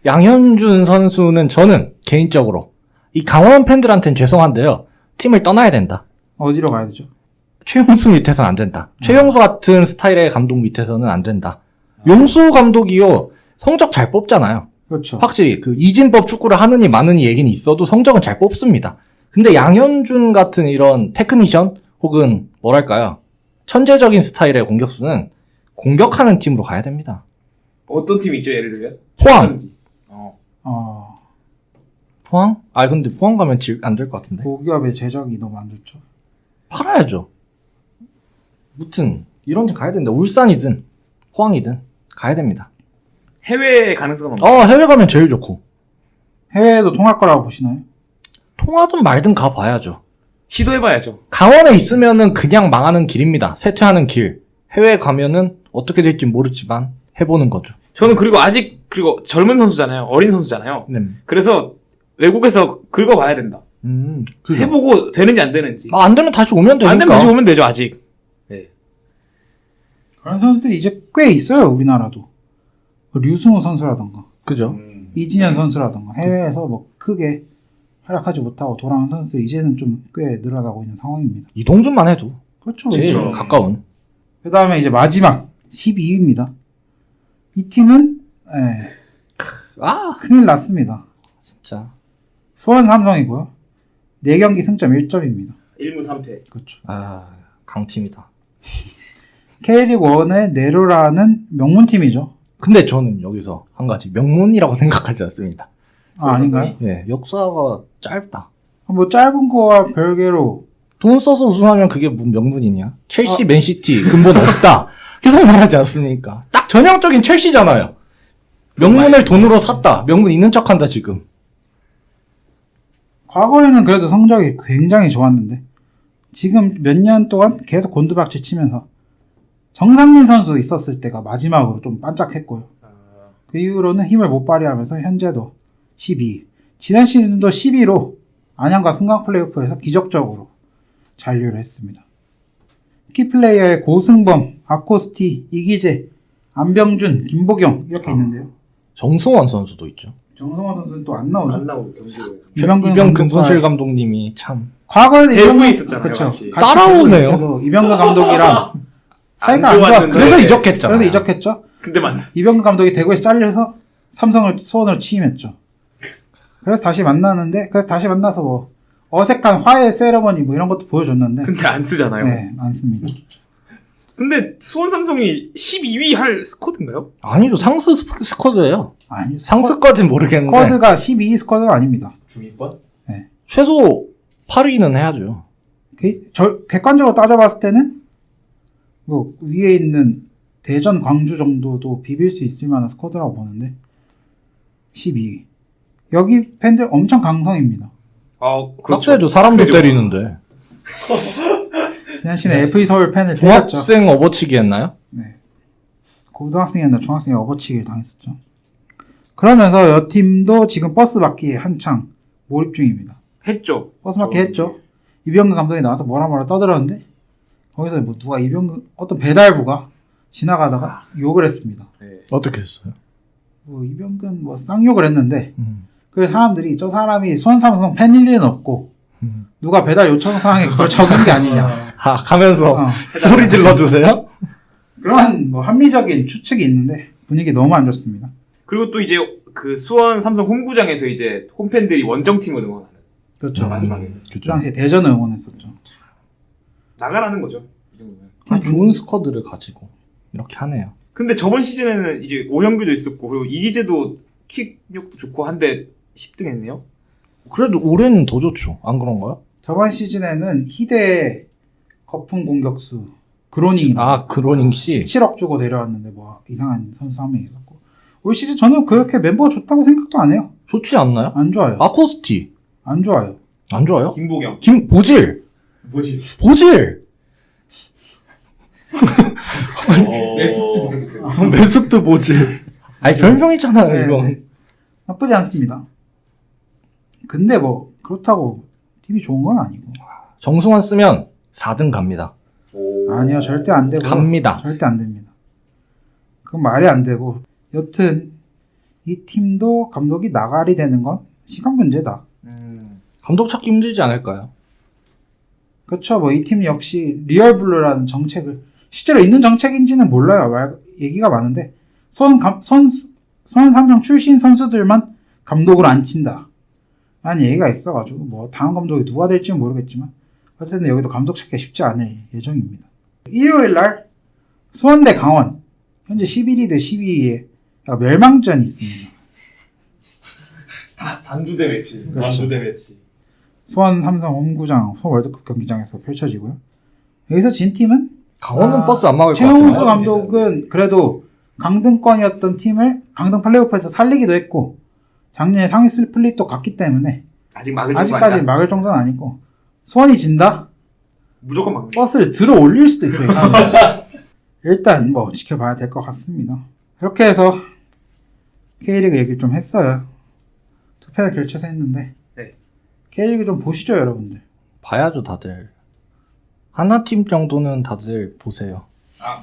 양현준 선수는 저는 개인적으로 이 강원 팬들한테는 죄송한데요. 팀을 떠나야 된다. 어디로 가야 되죠? 최용수 밑에서는 안 된다. 최용수 같은 스타일의 감독 밑에서는 안 된다. 용수 감독이요. 성적 잘 뽑잖아요. 그렇죠. 확실히 그 이진법 축구를 하느니 마느니 얘기는 있어도 성적은 잘 뽑습니다. 근데 양현준 같은 이런 테크니션 혹은 뭐랄까요. 천재적인 스타일의 공격수는 공격하는 팀으로 가야 됩니다. 어떤 팀이 있죠, 예를 들면? 포항. 포항? 근데 포항 가면 안 될 것 같은데. 고기업의 재적이 너무 안 좋죠. 팔아야죠. 무튼 이런 팀 가야 된다. 울산이든 포항이든 가야 됩니다. 해외 가능성은 없나요? 해외 가면 제일 좋고. 해외에도 통할 거라고 보시나요? 통하든 말든 가봐야죠. 시도해봐야죠. 강원에 있으면은 그냥 망하는 길입니다. 쇠퇴하는 길. 해외에 가면은 어떻게 될지 모르지만 해보는 거죠. 저는 그리고 젊은 선수잖아요. 어린 선수잖아요. 네. 그래서 외국에서 긁어봐야 된다. 그죠. 해보고 되는지 안 되는지. 안 되면 다시 오면 되니까. 안 되면 다시 오면 되죠, 아직. 그런 선수들이 이제 꽤 있어요. 우리나라도. 류승우 선수라던가 그죠. 이진현 선수라던가 해외에서 뭐 크게 활약하지 못하고 돌아온 선수들이 이제는 좀 꽤 늘어나고 있는 상황입니다. 이동준만 해도 그렇죠. 제일 그렇죠. 가까운. 그 다음에 이제 마지막 12위입니다. 이 팀은 큰일 났습니다. 진짜. 수원 삼성이고요. 4경기 승점 1점입니다. 1무 3패. 그렇죠. 강팀이다. K리그 1의 네로라는 명문팀이죠. 근데 저는 여기서 한 가지 명문이라고 생각하지 않습니다. 아닌가요? 예, 역사가 짧다. 뭐 짧은 거와 별개로 돈 써서 우승하면 그게 뭔 명분이냐? 첼시, 맨시티 근본 없다. 계속 말하지 않습니까? 딱 전형적인 첼시잖아요. 명문을 돈으로 샀다. 명분 있는 척한다 지금. 과거에는 그래도 성적이 굉장히 좋았는데 지금 몇 년 동안 계속 곤두박질 치면서 정상민 선수 있었을 때가 마지막으로 좀 반짝했고요. 그 이후로는 힘을 못 발휘하면서 현재도 12위. 지난 시즌도 12위로 안양과 승강 플레이오프에서 기적적으로 잔류를 했습니다. 키플레이어의 고승범, 아코스티, 이기재, 안병준, 김보경 이렇게 있는데요. 정승원 선수도 있죠. 정성화 선수는 또 안 나오죠. 안 나오고 경기를. 이병근 이병근 손실 감독님이 참 과거에도 대구에 있었잖아요, 그쵸. 같이. 따라오네요. 대구에도 이병근 감독이랑 사이가 안 좋았는데. 좋았어요. 그래서 이적했잖아. 그래서 이적했죠. 근데 만 이병근 감독이 대구에서 잘려서 수원으로 취임했죠. 그래서 다시 만나서 뭐 어색한 화해 세레머니 뭐 이런 것도 보여줬는데 근데 안 쓰잖아요. 네, 안 씁니다. 근데 수원 삼성이 12위 할 스쿼드인가요? 아니죠. 상스 스쿼드예요. 아니, 상스까진 모르겠는데 스쿼드가 12위 스쿼드가 아닙니다. 중위권? 최소 8위는 해야죠. 객관적으로 따져봤을 때는 뭐 위에 있는 대전, 광주 정도도 비빌 수 있을 만한 스쿼드라고 보는데 12위. 여기 팬들 엄청 강성입니다. 그렇죠. 학생도 사람도 학생이죠. 때리는데. 지난 시즌에 FE 서울 팬을 때렸죠. 중학생 업어치기 했나요? 네. 고등학생이었나 중학생이 업어치기를 당했었죠. 그러면서 여 팀도 지금 버스 받기에 한창 몰입 중입니다. 했죠. 버스 받기 했죠. 이병근 감독이 나와서 뭐라 떠들었는데 거기서 뭐 누가 어떤 배달부가 지나가다가 욕을 했습니다. 어떻게 했어요? 뭐 이병근 뭐 쌍욕을 했는데 그 사람들이 저 사람이 수원삼성 팬일 리는 없고 누가 배달 요청 사항에 그걸 적은 게 아니냐. 하면서 어. 소리 질러주세요? 그런 뭐 합리적인 추측이 있는데 분위기 너무 안 좋습니다. 그리고 또 이제 그 수원 삼성 홈구장에서 이제 홈팬들이 원정팀을 응원하는 그렇죠. 마지막에 그 당시에 대전을 응원했었죠. 나가라는 거죠. 이 정도면. 아, 좋은 스쿼드를 가지고 이렇게 하네요. 근데 저번 시즌에는 이제 오영규도 있었고 그리고 이기재도 킥력도 좋고 한데 10등 했네요. 그래도 올해는 더 좋죠. 안 그런가요? 저번 시즌에는 희대 거품 공격수 그로닝 그로닝 씨. 17억 주고 내려왔는데 뭐 이상한 선수 한 명 있었고 올 시즌 저는 그렇게 멤버가 좋다고 생각도 안 해요. 좋지 않나요? 안 좋아요. 아코스티. 안 좋아요. 안 좋아요? 김보경. 보질. 뭐지? 보질. 베스트. 메스트 보질. 아니, 별명이잖아요, 네, 이건. 네. 나쁘지 않습니다. 근데 뭐 그렇다고 팀이 좋은 건 아니고. 정승환 쓰면 4등 갑니다. 아니요, 절대 안 되고. 갑니다. 절대 안 됩니다. 그건 말이 안 되고. 여튼 이 팀도 감독이 나가리 되는 건 시간 문제다. 감독 찾기 힘들지 않을까요? 그렇죠. 뭐 이 팀 역시 리얼블루라는 정책을 실제로 있는 정책인지는 몰라요. 얘기가 많은데 수원 삼성 출신 선수들만 감독으로 안 친다. 라는 얘기가 있어가지고 뭐 다음 감독이 누가 될지는 모르겠지만 어쨌든 여기도 감독 찾기가 쉽지 않을 예정입니다. 일요일날 수원대 강원 현재 11위 대 12위에 멸망전이 있습니다. 단두대 매치. 그렇죠. 단두대 매치. 수원 삼성 홈구장 수원 월드컵 경기장에서 펼쳐지고요. 여기서 진 팀은 강원은 버스 안 막을 것 최용수 같아요. 감독은 그래도 강등권이었던 팀을 강등 플레이오프에서 살리기도 했고 작년에 상위 스플릿도 갔기 때문에 아직 막을 정도 아직까지 아니다. 막을 정도는 아니고 수원이 진다? 무조건 막는. 버스를 들어 올릴 수도 있어요. 일단 뭐 지켜봐야 될 것 같습니다. 이렇게 해서 K리그 얘기를 좀 했어요. 투표를 결쳐서 했는데 네. K리그 좀 보시죠 여러분들. 봐야죠, 다들. 하나팀 정도는 다들 보세요.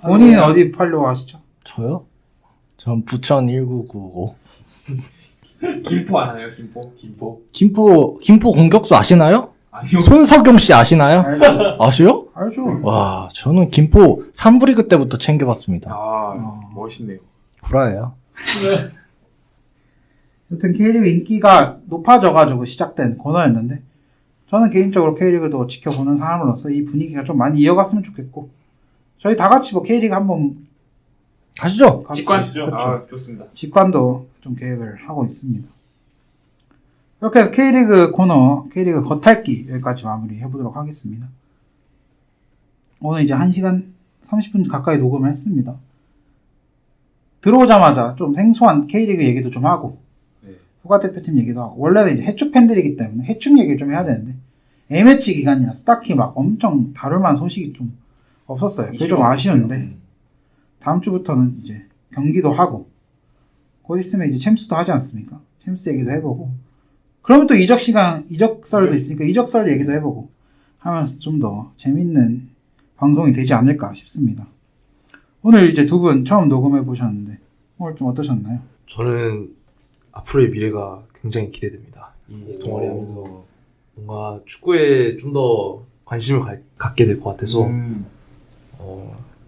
본인은 어디 팔로우 하시죠? 저요? 전 부천 1995. 김포 안 하나요? 김포. 김포 공격수 아시나요? 아니요. 손석용 씨 아시나요? 알죠? 아시요? 알죠? 와, 저는 김포 3부리그 때부터 챙겨봤습니다. 멋있네요. 구라예요. 여튼 K리그 인기가 높아져가지고 시작된 코너였는데 저는 개인적으로 K리그도 지켜보는 사람으로서 이 분위기가 좀 많이 이어갔으면 좋겠고 저희 다 같이 뭐 K리그 한번 가시죠. 같이 직관시죠. 그렇죠. 좋습니다. 직관도 좀 계획을 하고 있습니다. 이렇게 해서 K리그 코너, K리그 겉핥기 여기까지 마무리 해보도록 하겠습니다. 오늘 이제 1시간 30분 가까이 녹음을 했습니다. 들어오자마자 좀 생소한 K리그 얘기도 좀 하고 국가대표팀 얘기도 하고 원래는 이제 해축 팬들이기 때문에 해축 얘기를 좀 해야 되는데 A매치 기간이라서 딱히 막 엄청 다룰 만한 소식이 좀 없었어요. 그게 좀 아쉬운데 다음 주부터는 이제 경기도 하고 곧 있으면 이제 챔스도 하지 않습니까? 챔스 얘기도 해보고 그러면 또 이적설도 있으니까 이적설 얘기도 해보고 하면서 좀 더 재밌는 방송이 되지 않을까 싶습니다. 오늘 이제 두 분 처음 녹음해 보셨는데 오늘 좀 어떠셨나요? 저는 앞으로의 미래가 굉장히 기대됩니다. 이 동아리 하면서 뭔가 축구에 좀 더 관심을 갖게 될 것 같아서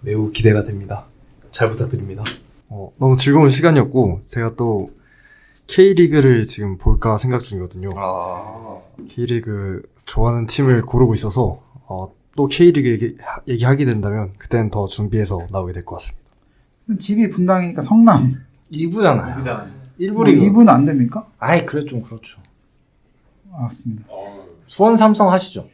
매우 기대가 됩니다. 잘 부탁드립니다. 너무 즐거운 시간이었고, 제가 또 K리그를 지금 볼까 생각 중이거든요. K리그 좋아하는 팀을 고르고 있어서, 또 K리그 얘기하게 된다면, 그때는 더 준비해서 나오게 될 것 같습니다. 집이 분당이니까 성남. 2부잖아요. 그잖아요. 1부 리그. 2부는 안 됩니까? 아이, 그래, 좀 그렇죠. 알았습니다. 수원 삼성 하시죠.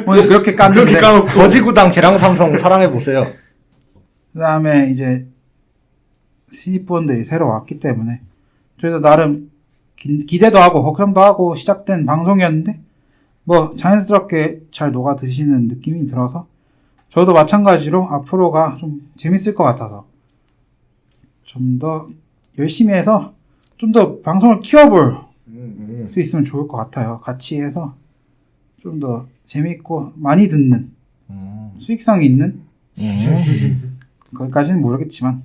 오늘 그렇게 깠는데. 거지구당 계랑 삼성 사랑해보세요. 그 다음에 이제 신입부원들이 새로 왔기 때문에 그래서 나름 기대도 하고 걱정도 하고 시작된 방송이었는데 뭐 자연스럽게 잘 녹아드시는 느낌이 들어서 저도 마찬가지로 앞으로가 좀 재밌을 것 같아서 좀 더 열심히 해서 좀 더 방송을 키워볼 수 있으면 좋을 것 같아요. 같이 해서 좀 더 재밌고 많이 듣는 수익성이 있는 거기까지는 모르겠지만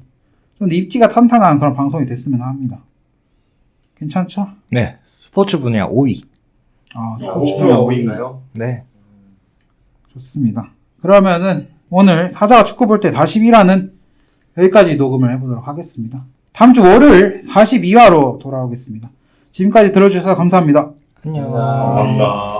좀 입지가 탄탄한 그런 방송이 됐으면 합니다. 괜찮죠? 네, 스포츠 분야 5위. 스포츠 분야 5위인가요? 네. 좋습니다. 그러면은 오늘 사자가 축구 볼 때 42화는 여기까지 녹음을 해보도록 하겠습니다. 다음 주 월요일 42화로 돌아오겠습니다. 지금까지 들어주셔서 감사합니다. 안녕. 감사합니다.